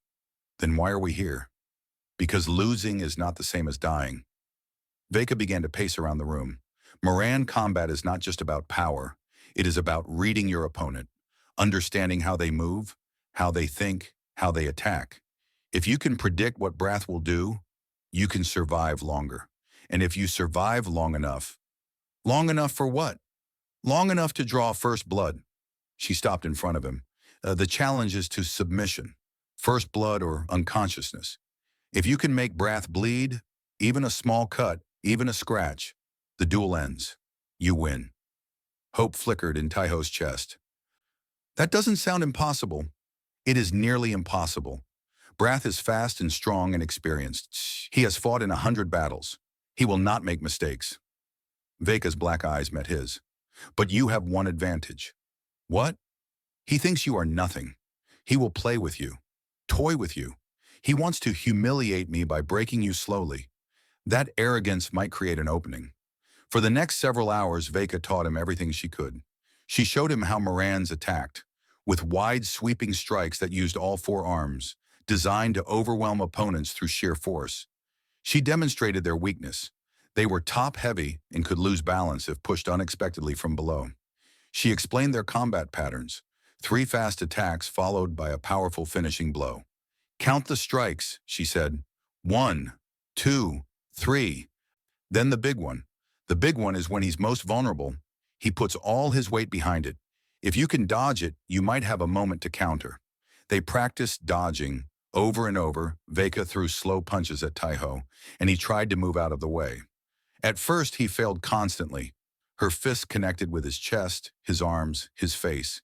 "Then why are we here?" "Because losing is not the same as dying." Veka began to pace around the room. Moran combat is not just about power. It is about reading your opponent, understanding how they move, how they think, how they attack. If you can predict what Brath will do, you can survive longer. And if you survive long enough for what? Long enough to draw first blood. She stopped in front of him. The challenge is to submission, first blood or unconsciousness. If you can make Brath bleed, even a small cut, even a scratch, the duel ends. You win. Hope flickered in Taiho's chest. That doesn't sound impossible. It is nearly impossible. Brath is fast and strong and experienced. He has fought in 100 battles. He will not make mistakes. Veka's black eyes met his. But you have one advantage. What? He thinks you are nothing. He will play with you, toy with you. He wants to humiliate me by breaking you slowly. That arrogance might create an opening. For the next several hours, Veka taught him everything she could. She showed him how Morans attacked, with wide sweeping strikes that used all four arms, designed to overwhelm opponents through sheer force. She demonstrated their weakness. They were top-heavy and could lose balance if pushed unexpectedly from below. She explained their combat patterns, 3 fast attacks followed by a powerful finishing blow. Count the strikes, she said. 1, 2, 3. Then the big one. The big one is when he's most vulnerable. He puts all his weight behind it. If you can dodge it, you might have a moment to counter. They practiced dodging. Over and over, Veka threw slow punches at Taiho, and he tried to move out of the way. At first, he failed constantly. Her fists connected with his chest, his arms, his face.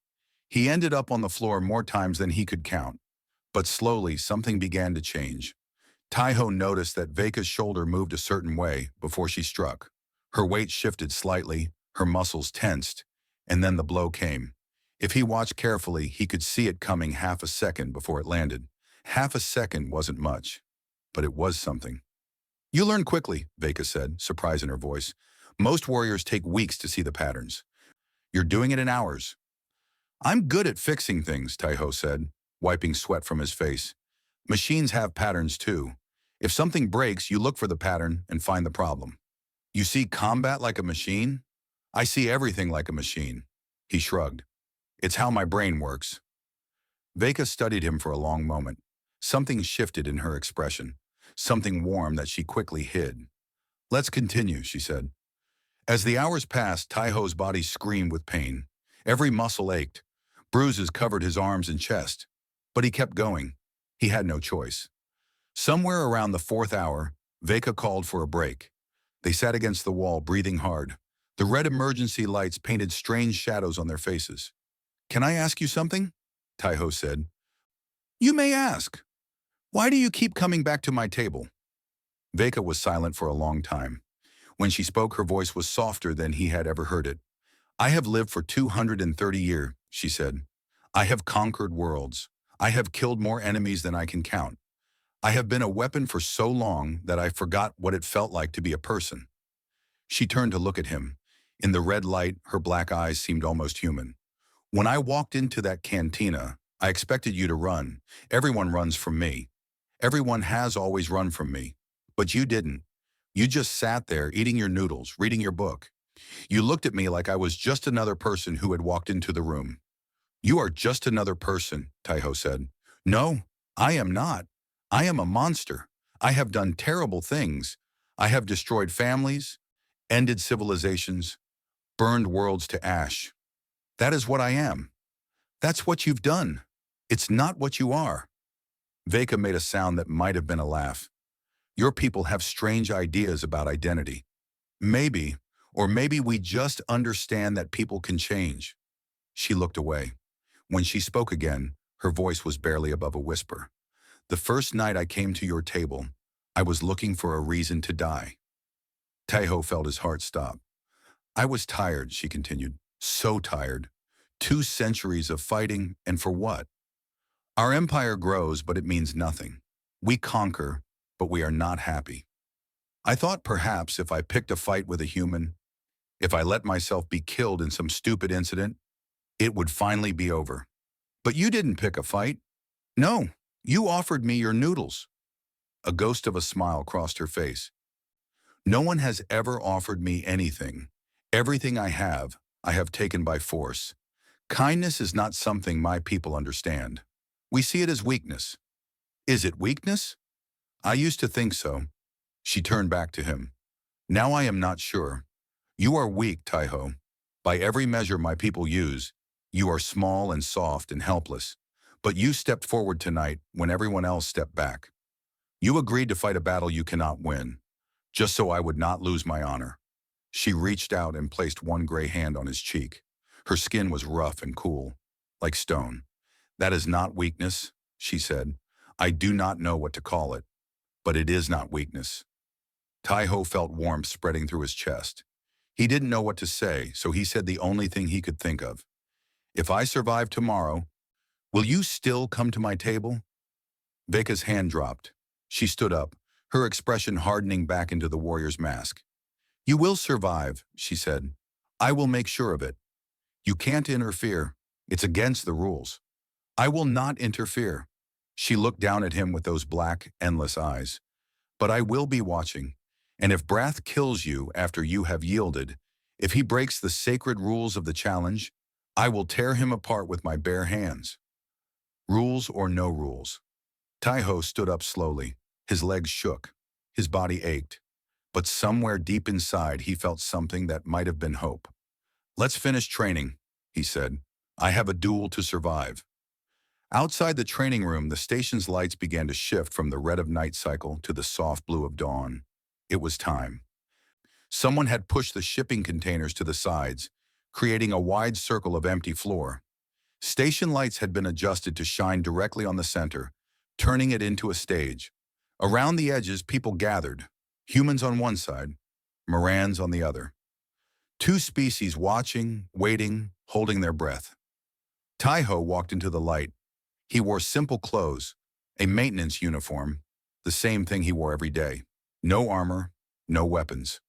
He ended up on the floor more times than he could count. But slowly, something began to change. Taiho noticed that Veka's shoulder moved a certain way before she struck. Her weight shifted slightly, her muscles tensed, and then the blow came. If he watched carefully, he could see it coming half a second before it landed. Half a second wasn't much, but it was something. You learn quickly, Veka said, surprise in her voice. Most warriors take weeks to see the patterns. You're doing it in hours. I'm good at fixing things, Taiho said, wiping sweat from his face. Machines have patterns too. If something breaks, you look for the pattern and find the problem. You see combat like a machine? I see everything like a machine. He shrugged. It's how my brain works. Veka studied him for a long moment. Something shifted in her expression, something warm that she quickly hid. Let's continue, she said. As the hours passed, Taiho's body screamed with pain. Every muscle ached. Bruises covered his arms and chest. But he kept going. He had no choice. Somewhere around the 4th hour, Veka called for a break. They sat against the wall, breathing hard. The red emergency lights painted strange shadows on their faces. Can I ask you something? Taiho said. You may ask. Why do you keep coming back to my table? Veka was silent for a long time. When she spoke, her voice was softer than he had ever heard it. I have lived for 230 years, she said. I have conquered worlds. I have killed more enemies than I can count. I have been a weapon for so long that I forgot what it felt like to be a person. She turned to look at him. In the red light, her black eyes seemed almost human. When I walked into that cantina, I expected you to run. Everyone runs from me. Everyone has always run from me. But you didn't. You just sat there eating your noodles, reading your book. You looked at me like I was just another person who had walked into the room. You are just another person, Taiho said. No, I am not. I am a monster. I have done terrible things. I have destroyed families, ended civilizations, burned worlds to ash. That is what I am. That's what you've done. It's not what you are. Veka made a sound that might have been a laugh. Your people have strange ideas about identity. Maybe, or maybe we just understand that people can change. She looked away. When she spoke again, her voice was barely above a whisper. The first night I came to your table, I was looking for a reason to die. Taiho felt his heart stop. I was tired, she continued. So tired. 2 centuries of fighting, and for what? Our empire grows, but it means nothing. We conquer, but we are not happy. I thought perhaps if I picked a fight with a human, if I let myself be killed in some stupid incident, it would finally be over. But you didn't pick a fight. No, you offered me your noodles. A ghost of a smile crossed her face. No one has ever offered me anything. Everything I have taken by force. Kindness is not something my people understand. We see it as weakness. Is it weakness? I used to think so. She turned back to him. Now I am not sure. You are weak, Taiho. By every measure my people use, You are small and soft and helpless, but you stepped forward tonight when everyone else stepped back. You agreed to fight a battle you cannot win, just so I would not lose my honor." She reached out and placed one gray hand on his cheek. Her skin was rough and cool, like stone. "That is not weakness," she said. "I do not know what to call it, but it is not weakness." Tai-Ho felt warmth spreading through his chest. He didn't know what to say, so he said the only thing he could think of. "If I survive tomorrow, will you still come to my table?" Veka's hand dropped. She stood up, her expression hardening back into the warrior's mask. "You will survive," she said. "I will make sure of it. You can't interfere. It's against the rules." "I will not interfere." She looked down at him with those black, endless eyes. "But I will be watching. And if Brath kills you after you have yielded, if he breaks the sacred rules of the challenge, I will tear him apart with my bare hands." Rules or no rules. Tai-Ho stood up slowly. His legs shook. His body ached. But somewhere deep inside he felt something that might have been hope. "Let's finish training," he said. "I have a duel to survive." Outside the training room, the station's lights began to shift from the red of night cycle to the soft blue of dawn. It was time. Someone had pushed the shipping containers to the sides, creating a wide circle of empty floor. Station lights had been adjusted to shine directly on the center, turning it into a stage. Around the edges, people gathered, humans on one side, Morans on the other. Two species watching, waiting, holding their breath. Tai-Ho walked into the light. He wore simple clothes, a maintenance uniform, the same thing he wore every day. No armor, no weapons.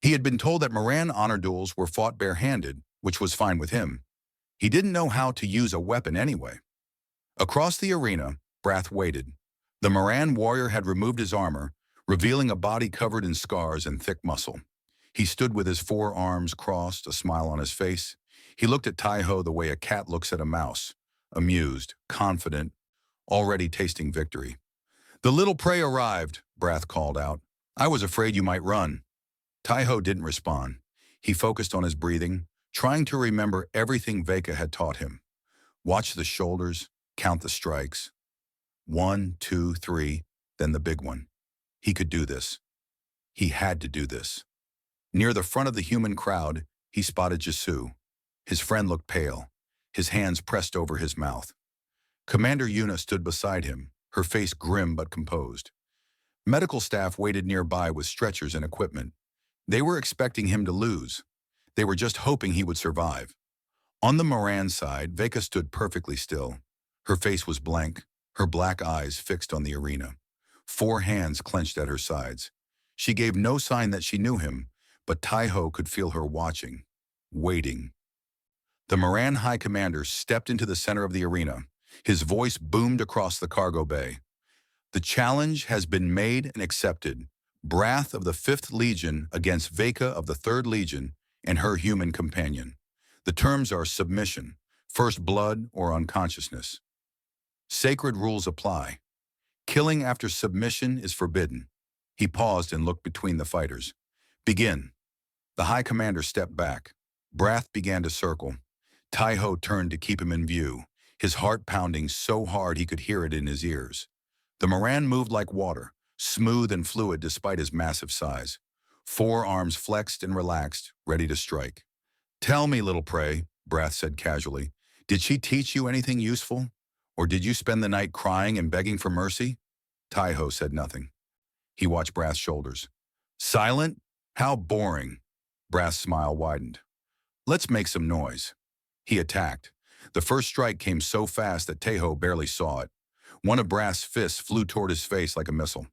He had been told that Moran honor duels were fought barehanded, which was fine with him. He didn't know how to use a weapon anyway. Across the arena, Brath waited. The Moran warrior had removed his armor, revealing a body covered in scars and thick muscle. He stood with his forearms crossed, a smile on his face. He looked at Tai-Ho the way a cat looks at a mouse, amused, confident, already tasting victory. "The little prey arrived," Brath called out. "I was afraid you might run." Tai-Ho didn't respond. He focused on his breathing, trying to remember everything Veka had taught him. Watch the shoulders, count the strikes. 1, 2, 3, then the big one. He could do this. He had to do this. Near the front of the human crowd, he spotted Jisu. His friend looked pale, his hands pressed over his mouth. Commander Yuna stood beside him, her face grim but composed. Medical staff waited nearby with stretchers and equipment. They were expecting him to lose. They were just hoping he would survive. On the Moran side, Veka stood perfectly still. Her face was blank, her black eyes fixed on the arena. 4 hands clenched at her sides. She gave no sign that she knew him, but Tai-Ho could feel her watching, waiting. The Moran High Commander stepped into the center of the arena. His voice boomed across the cargo bay. "The challenge has been made and accepted. Brath of the 5th Legion against Veka of the 3rd Legion and her human companion. The terms are submission, first blood, or unconsciousness. Sacred rules apply. Killing after submission is forbidden." He paused and looked between the fighters. "Begin." The High Commander stepped back. Brath began to circle. Tai-Ho turned to keep him in view, his heart pounding so hard he could hear it in his ears. The Moran moved like water, smooth and fluid despite his massive size. 4 arms flexed and relaxed, ready to strike. "Tell me, little prey," Brath said casually, "did she teach you anything useful? Or did you spend the night crying and begging for mercy?" Tai-Ho said nothing. He watched Brath's shoulders. "Silent? How boring." Brath's smile widened. "Let's make some noise." He attacked. The first strike came so fast that Tai-Ho barely saw it. One of Brath's fists flew toward his face like a missile.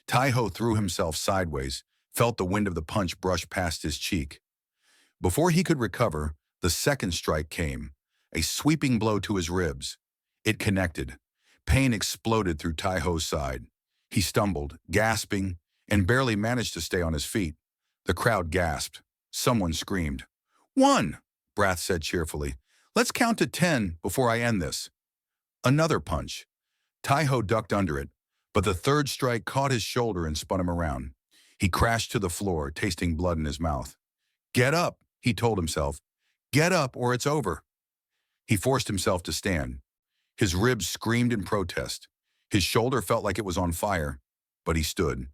Tai-Ho threw himself sideways, felt the wind of the punch brush past his cheek. Before he could recover, the second strike came, a sweeping blow to his ribs. It connected. Pain exploded through Tai-Ho's side. He stumbled, gasping, and barely managed to stay on his feet. The crowd gasped. Someone screamed. "1!" Brath said cheerfully. "Let's count to 10 before I end this." Another punch. Tai-Ho ducked under it, but the third strike caught his shoulder and spun him around. He crashed to the floor, tasting blood in his mouth. "Get up," he told himself. "Get up or it's over." He forced himself to stand. His ribs screamed in protest. His shoulder felt like it was on fire, but he stood.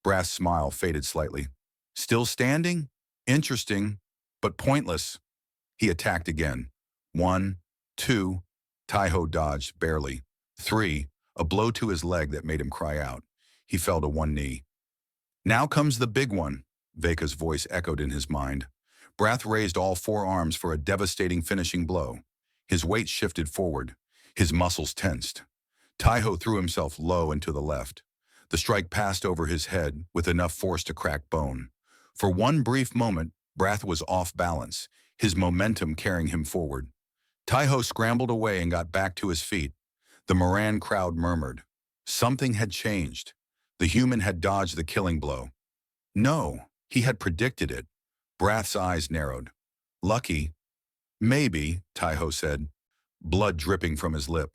Brath's smile faded slightly. Still standing? Interesting, but pointless. He attacked again. 1, 2, Taiho dodged, barely. 3, a blow to his leg that made him cry out. He fell to one knee. Now comes the big one, Veka's voice echoed in his mind. Brath raised all 4 arms for a devastating finishing blow. His weight shifted forward. His muscles tensed. Taiho threw himself low and to the left. The strike passed over his head with enough force to crack bone. For one brief moment, Brath was off balance, his momentum carrying him forward. Taiho scrambled away and got back to his feet. The Moran crowd murmured. Something had changed. The human had dodged the killing blow. No, he had predicted it. Brath's eyes narrowed. Lucky. Maybe, Taiho said, blood dripping from his lip.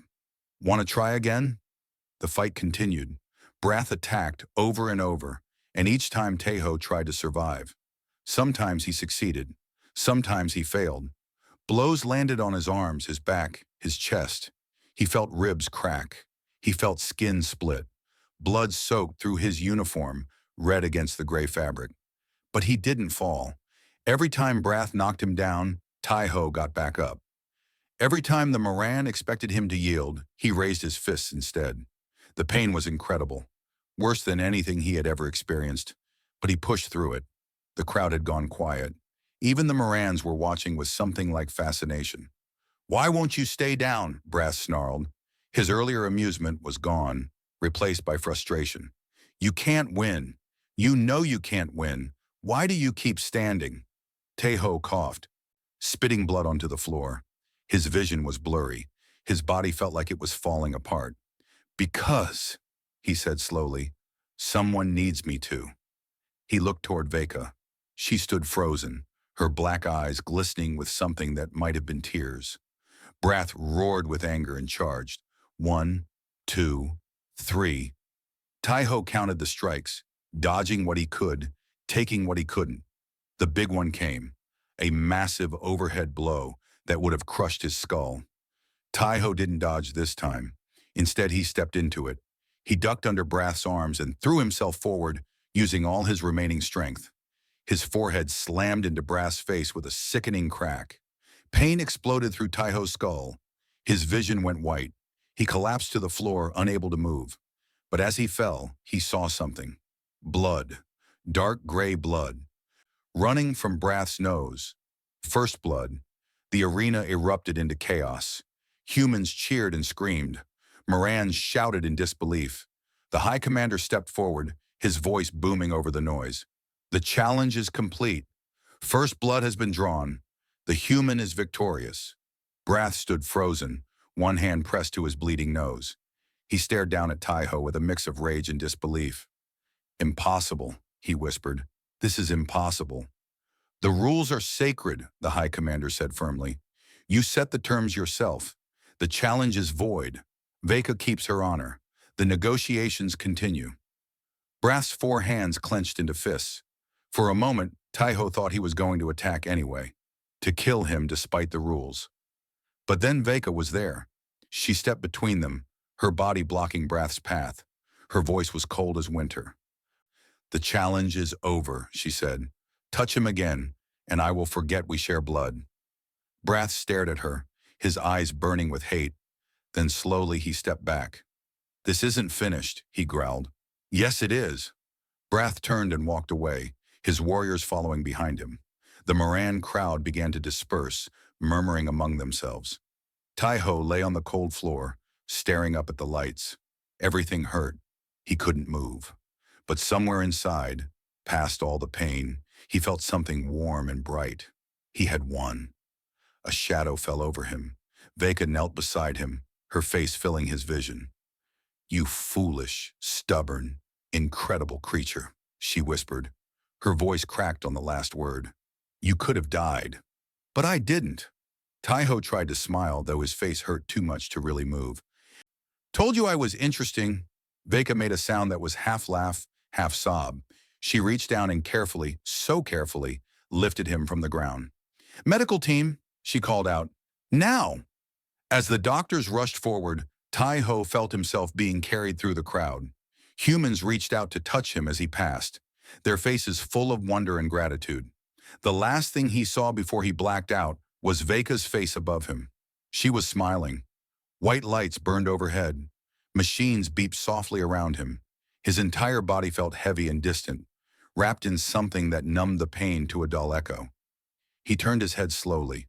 Want to try again? The fight continued. Brath attacked over and over, and each time Taiho tried to survive. Sometimes he succeeded. Sometimes he failed. Blows landed on his arms, his back, his chest. He felt ribs crack. He felt skin split. Blood soaked through his uniform, red against the gray fabric. But he didn't fall. Every time Brath knocked him down, Taiho got back up. Every time the Moran expected him to yield, he raised his fists instead. The pain was incredible, worse than anything he had ever experienced, but he pushed through it. The crowd had gone quiet. Even the Morans were watching with something like fascination. Why won't you stay down? Brath snarled. His earlier amusement was gone, replaced by frustration. You can't win. You know you can't win. Why do you keep standing? Taiho coughed, spitting blood onto the floor. His vision was blurry. His body felt like it was falling apart. Because, he said slowly, someone needs me to. He looked toward Veka. She stood frozen, her black eyes glistening with something that might have been tears. Brath roared with anger and charged. 1, 2, 3. Taiho counted the strikes, dodging what he could, taking what he couldn't. The big one came, a massive overhead blow that would have crushed his skull. Taiho didn't dodge this time. Instead, he stepped into it. He ducked under Brath's arms and threw himself forward, using all his remaining strength. His forehead slammed into Brath's face with a sickening crack. Pain exploded through Taiho's skull. His vision went white. He collapsed to the floor, unable to move. But as he fell, he saw something. Blood. Dark gray blood. Running from Brath's nose. First blood. The arena erupted into chaos. Humans cheered and screamed. Morans shouted in disbelief. The High Commander stepped forward, his voice booming over the noise. The challenge is complete. First blood has been drawn. The human is victorious. Brath stood frozen, one hand pressed to his bleeding nose. He stared down at Taiho with a mix of rage and disbelief. Impossible, he whispered. This is impossible. The rules are sacred, the High Commander said firmly. You set the terms yourself. The challenge is void. Veka keeps her honor. The negotiations continue. Brath's 4 hands clenched into fists. For a moment, Taiho thought he was going to attack anyway, to kill him despite the rules. But then Veka was there. She stepped between them, her body blocking Brath's path. Her voice was cold as winter. The challenge is over, she said. Touch him again, and I will forget we share blood. Brath stared at her, his eyes burning with hate. Then slowly he stepped back. This isn't finished, he growled. Yes, it is. Brath turned and walked away, his warriors following behind him. The Moran crowd began to disperse, murmuring among themselves. Taiho lay on the cold floor, staring up at the lights. Everything hurt. He couldn't move. But somewhere inside, past all the pain, he felt something warm and bright. He had won. A shadow fell over him. Veka knelt beside him, her face filling his vision. You foolish, stubborn, incredible creature, she whispered. Her voice cracked on the last word. You could have died. But I didn't. Taiho tried to smile, though his face hurt too much to really move. Told you I was interesting. Veka made a sound that was half laugh, half sob. She reached down and carefully, so carefully, lifted him from the ground. Medical team, she called out. Now! As the doctors rushed forward, Tai-Ho felt himself being carried through the crowd. Humans reached out to touch him as he passed, their faces full of wonder and gratitude. The last thing he saw before he blacked out was Veka's face above him. She was smiling. White lights burned overhead. Machines beeped softly around him. His entire body felt heavy and distant, wrapped in something that numbed the pain to a dull echo. He turned his head slowly.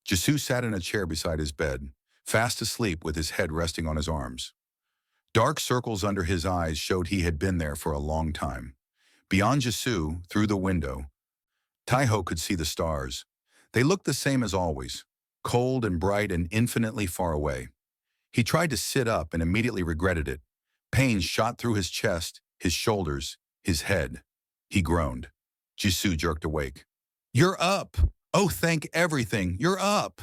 Jisoo sat in a chair beside his bed, fast asleep with his head resting on his arms. Dark circles under his eyes showed he had been there for a long time. Beyond Jisoo, through the window, Tai-Ho could see the stars. They looked the same as always, cold and bright and infinitely far away. He tried to sit up and immediately regretted it. Pain shot through his chest, his shoulders, his head. He groaned. Jisoo jerked awake. "You're up! Oh, thank everything, you're up!"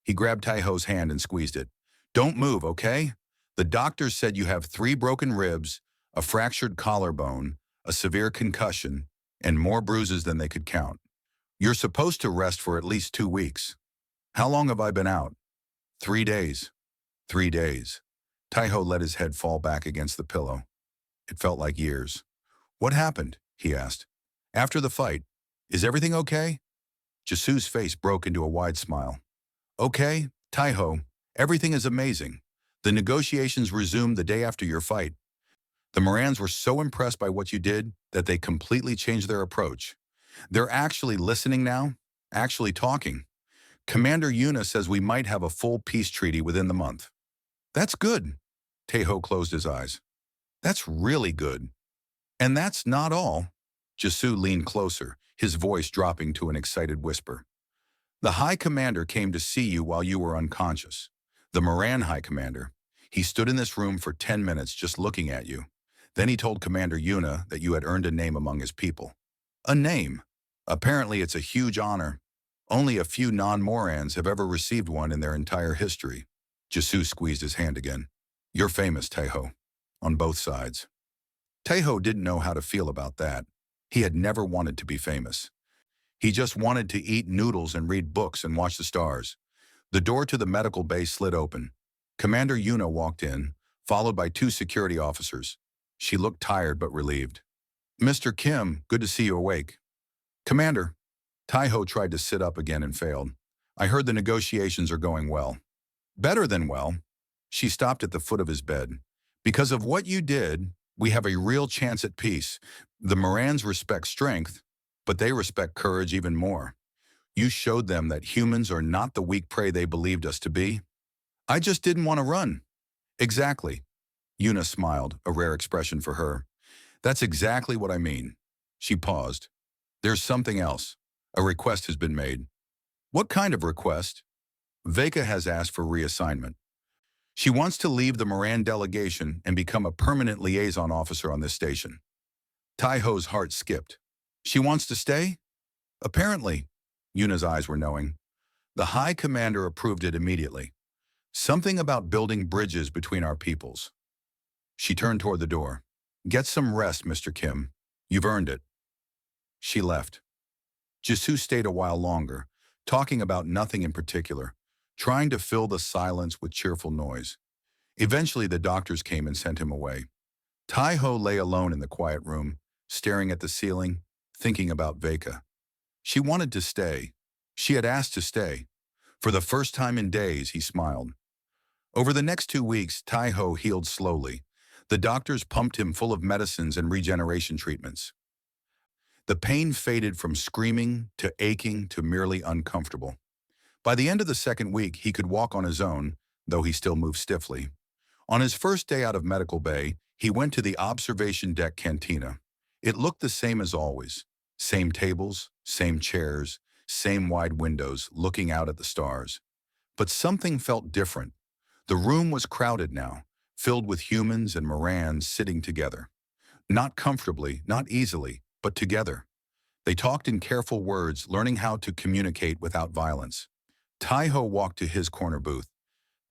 He grabbed Tai-Ho's hand and squeezed it. "Don't move, okay? The doctors said you have 3 broken ribs, a fractured collarbone, a severe concussion, and more bruises than they could count. You're supposed to rest for at least 2 weeks. How long have I been out?" 3 days. 3 days. Tai-Ho let his head fall back against the pillow. It felt like years. "What happened?" he asked. "After the fight, is everything okay?" Jisoo's face broke into a wide smile. "Okay, Tai-Ho, everything is amazing. The negotiations resumed the day after your fight. The Morans were so impressed by what you did that they completely changed their approach. They're actually listening now, actually talking. Commander Yuna says we might have a full peace treaty within the month." "That's good." Tai-Ho closed his eyes. "That's really good. And that's not all." Jisoo leaned closer, his voice dropping to an excited whisper. "The High Commander came to see you while you were unconscious. The Moran High Commander. He stood in this room for 10 minutes just looking at you. Then he told Commander Yuna that you had earned a name among his people." "A name? Apparently it's a huge honor. Only a few non-Morans have ever received one in their entire history." Jisoo squeezed his hand again. "You're famous, Tai-Ho. On both sides." Tai-Ho didn't know how to feel about that. He had never wanted to be famous. He just wanted to eat noodles and read books and watch the stars. The door to the medical bay slid open. Commander Yuna walked in, followed by 2 security officers. She looked tired but relieved. "Mr. Kim, good to see you awake." "Commander." Tai-Ho tried to sit up again and failed. "I heard the negotiations are going well." "Better than well." She stopped at the foot of his bed. "Because of what you did, we have a real chance at peace. The Morans respect strength, but they respect courage even more. You showed them that humans are not the weak prey they believed us to be." "I just didn't want to run." "Exactly." Yuna smiled, a rare expression for her. "That's exactly what I mean." She paused. "There's something else. A request has been made." "What kind of request?" "Veka has asked for reassignment. She wants to leave the Moran delegation and become a permanent liaison officer on this station." Tai-Ho's heart skipped. "She wants to stay?" "Apparently." Yuna's eyes were knowing. "The High Commander approved it immediately. Something about building bridges between our peoples." She turned toward the door. "Get some rest, Mr. Kim. You've earned it." She left. Jisoo stayed a while longer, talking about nothing in particular, trying to fill the silence with cheerful noise. Eventually the doctors came and sent him away. Tai-Ho lay alone in the quiet room, staring at the ceiling, thinking about Veka. She wanted to stay. She had asked to stay. For the first time in days, he smiled. Over the next 2 weeks, Tai-Ho healed slowly. The doctors pumped him full of medicines and regeneration treatments. The pain faded from screaming to aching to merely uncomfortable. By the end of the 2nd week, he could walk on his own, though he still moved stiffly. On his first day out of medical bay, he went to the observation deck cantina. It looked the same as always. Same tables, same chairs, same wide windows looking out at the stars. But something felt different. The room was crowded now, filled with humans and Morans sitting together. Not comfortably, not easily, but together. They talked in careful words, learning how to communicate without violence. Tai-Ho walked to his corner booth.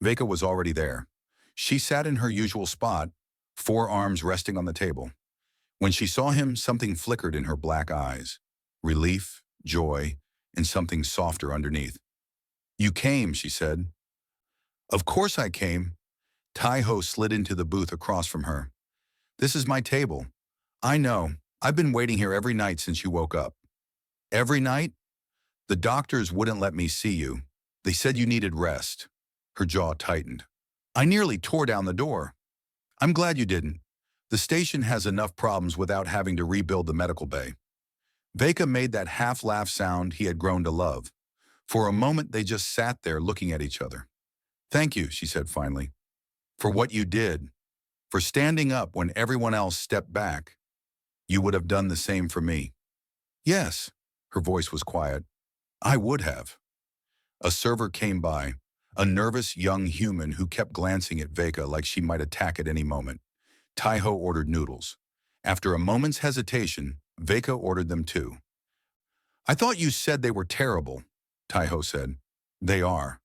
Veka was already there. She sat in her usual spot, 4 arms resting on the table. When she saw him, something flickered in her black eyes. Relief, joy, and something softer underneath. "You came," she said. Of course I came. Tai-ho slid into the booth across from her. This is my table. I know. I've been waiting here every night since you woke up. Every night? The doctors wouldn't let me see you. They said you needed rest. Her jaw tightened. I nearly tore down the door. I'm glad you didn't. The station has enough problems without having to rebuild the medical bay. Veka made that half-laugh sound he had grown to love. For a moment, they just sat there looking at each other. Thank you, she said finally, for what you did, for standing up when everyone else stepped back. You would have done the same for me. Yes, her voice was quiet. I would have. A server came by, a nervous young human who kept glancing at Veka like she might attack at any moment. Tai-ho ordered noodles. After a moment's hesitation, Veka ordered them too. I thought you said they were terrible, Tai-ho said. They are.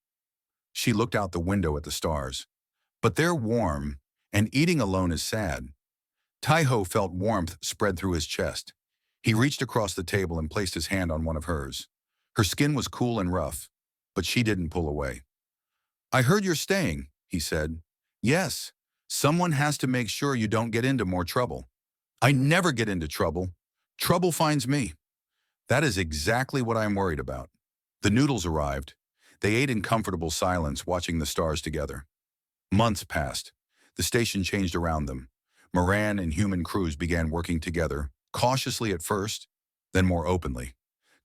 She looked out the window at the stars. But they're warm, and eating alone is sad. Tai-ho felt warmth spread through his chest. He reached across the table and placed his hand on one of hers. Her skin was cool and rough, but she didn't pull away. I heard you're staying, he said. Yes, someone has to make sure you don't get into more trouble. I never get into trouble. Trouble finds me. That is exactly what I'm worried about. The noodles arrived. They ate in comfortable silence, watching the stars together. Months passed. The station changed around them. Moran and human crews began working together, cautiously at first, then more openly.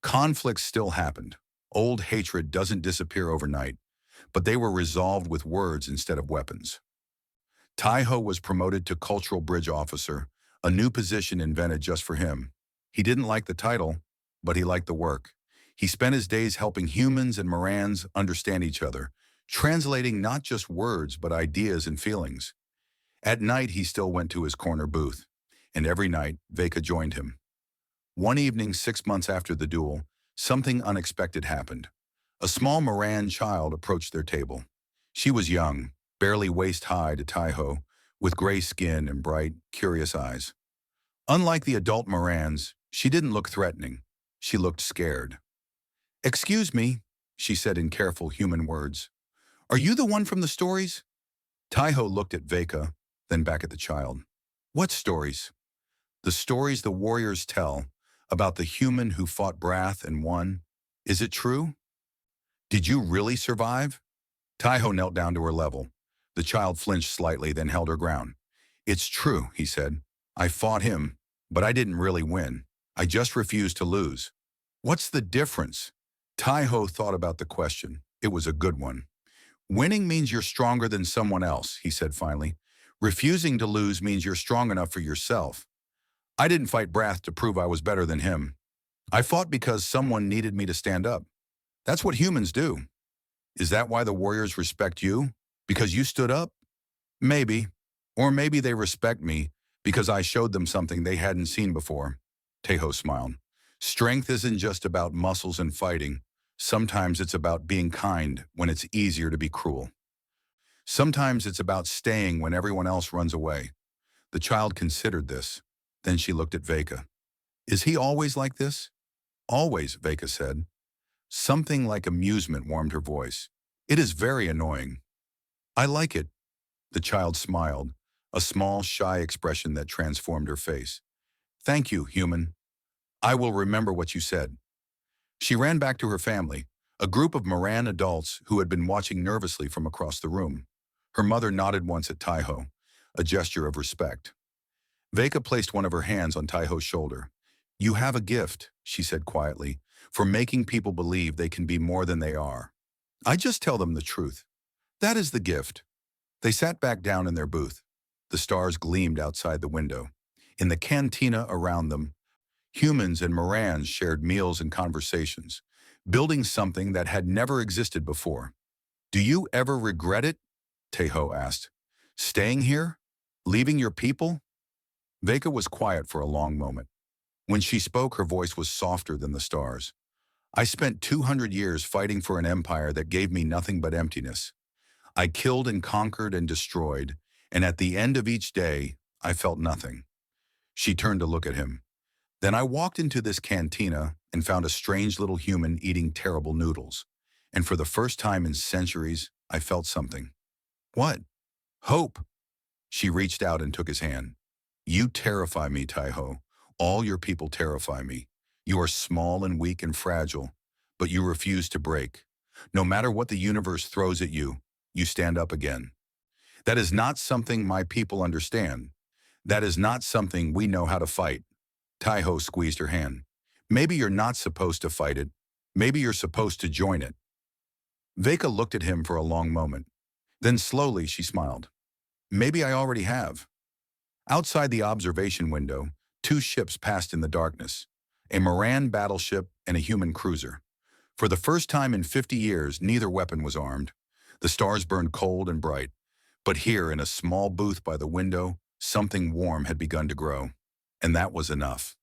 Conflicts still happened. Old hatred doesn't disappear overnight, but they were resolved with words instead of weapons. Tai-ho was promoted to Cultural Bridge Officer, a new position invented just for him. He didn't like the title, but he liked the work. He spent his days helping humans and Morans understand each other, translating not just words but ideas and feelings. At night, he still went to his corner booth, and every night, Veka joined him. One evening, 6 months after the duel, something unexpected happened. A small Moran child approached their table. She was young, barely waist-high to Tai-ho, with gray skin and bright, curious eyes. Unlike the adult Morans, she didn't look threatening. She looked scared. Excuse me, she said in careful human words. Are you the one from the stories? Tai-ho looked at Veka, then back at the child. What stories? The stories the warriors tell about the human who fought Brath and won. Is it true? Did you really survive? Tai-ho knelt down to her level. The child flinched slightly, then held her ground. It's true, he said. I fought him, but I didn't really win. I just refused to lose. What's the difference? Tai-ho thought about the question. It was a good one. Winning means you're stronger than someone else, he said finally. Refusing to lose means you're strong enough for yourself. I didn't fight Brath to prove I was better than him. I fought because someone needed me to stand up. That's what humans do. Is that why the warriors respect you? Because you stood up? Maybe. Or maybe they respect me because I showed them something they hadn't seen before. Tai-ho smiled. Strength isn't just about muscles and fighting. Sometimes it's about being kind when it's easier to be cruel. Sometimes it's about staying when everyone else runs away. The child considered this. Then she looked at Veka. Is he always like this? Always, Veka said. Something like amusement warmed her voice. It is very annoying. I like it. The child smiled, a small, shy expression that transformed her face. Thank you, human. I will remember what you said. She ran back to her family, a group of Moran adults who had been watching nervously from across the room. Her mother nodded once at Tai-ho, a gesture of respect. Veka placed one of her hands on Tai-ho's shoulder. You have a gift, she said quietly, for making people believe they can be more than they are. I just tell them the truth. That is the gift. They sat back down in their booth. The stars gleamed outside the window. In the cantina around them, humans and Morans shared meals and conversations, building something that had never existed before. Do you ever regret it? Tai-ho asked. Staying here? Leaving your people? Veka was quiet for a long moment. When she spoke, her voice was softer than the stars. I spent 200 years fighting for an empire that gave me nothing but emptiness. I killed and conquered and destroyed, and at the end of each day, I felt nothing. She turned to look at him. Then I walked into this cantina and found a strange little human eating terrible noodles. And for the first time in centuries, I felt something. What? Hope. She reached out and took his hand. You terrify me, Taiho. All your people terrify me. You are small and weak and fragile, but you refuse to break. No matter what the universe throws at you, you stand up again. That is not something my people understand. That is not something we know how to fight. Taiho squeezed her hand. Maybe you're not supposed to fight it. Maybe you're supposed to join it. Veka looked at him for a long moment. Then slowly she smiled. Maybe I already have. Outside the observation window, two ships passed in the darkness, a Moran battleship and a human cruiser. For the first time in 50 years, neither weapon was armed. The stars burned cold and bright. But here, in a small booth by the window, something warm had begun to grow. And that was enough.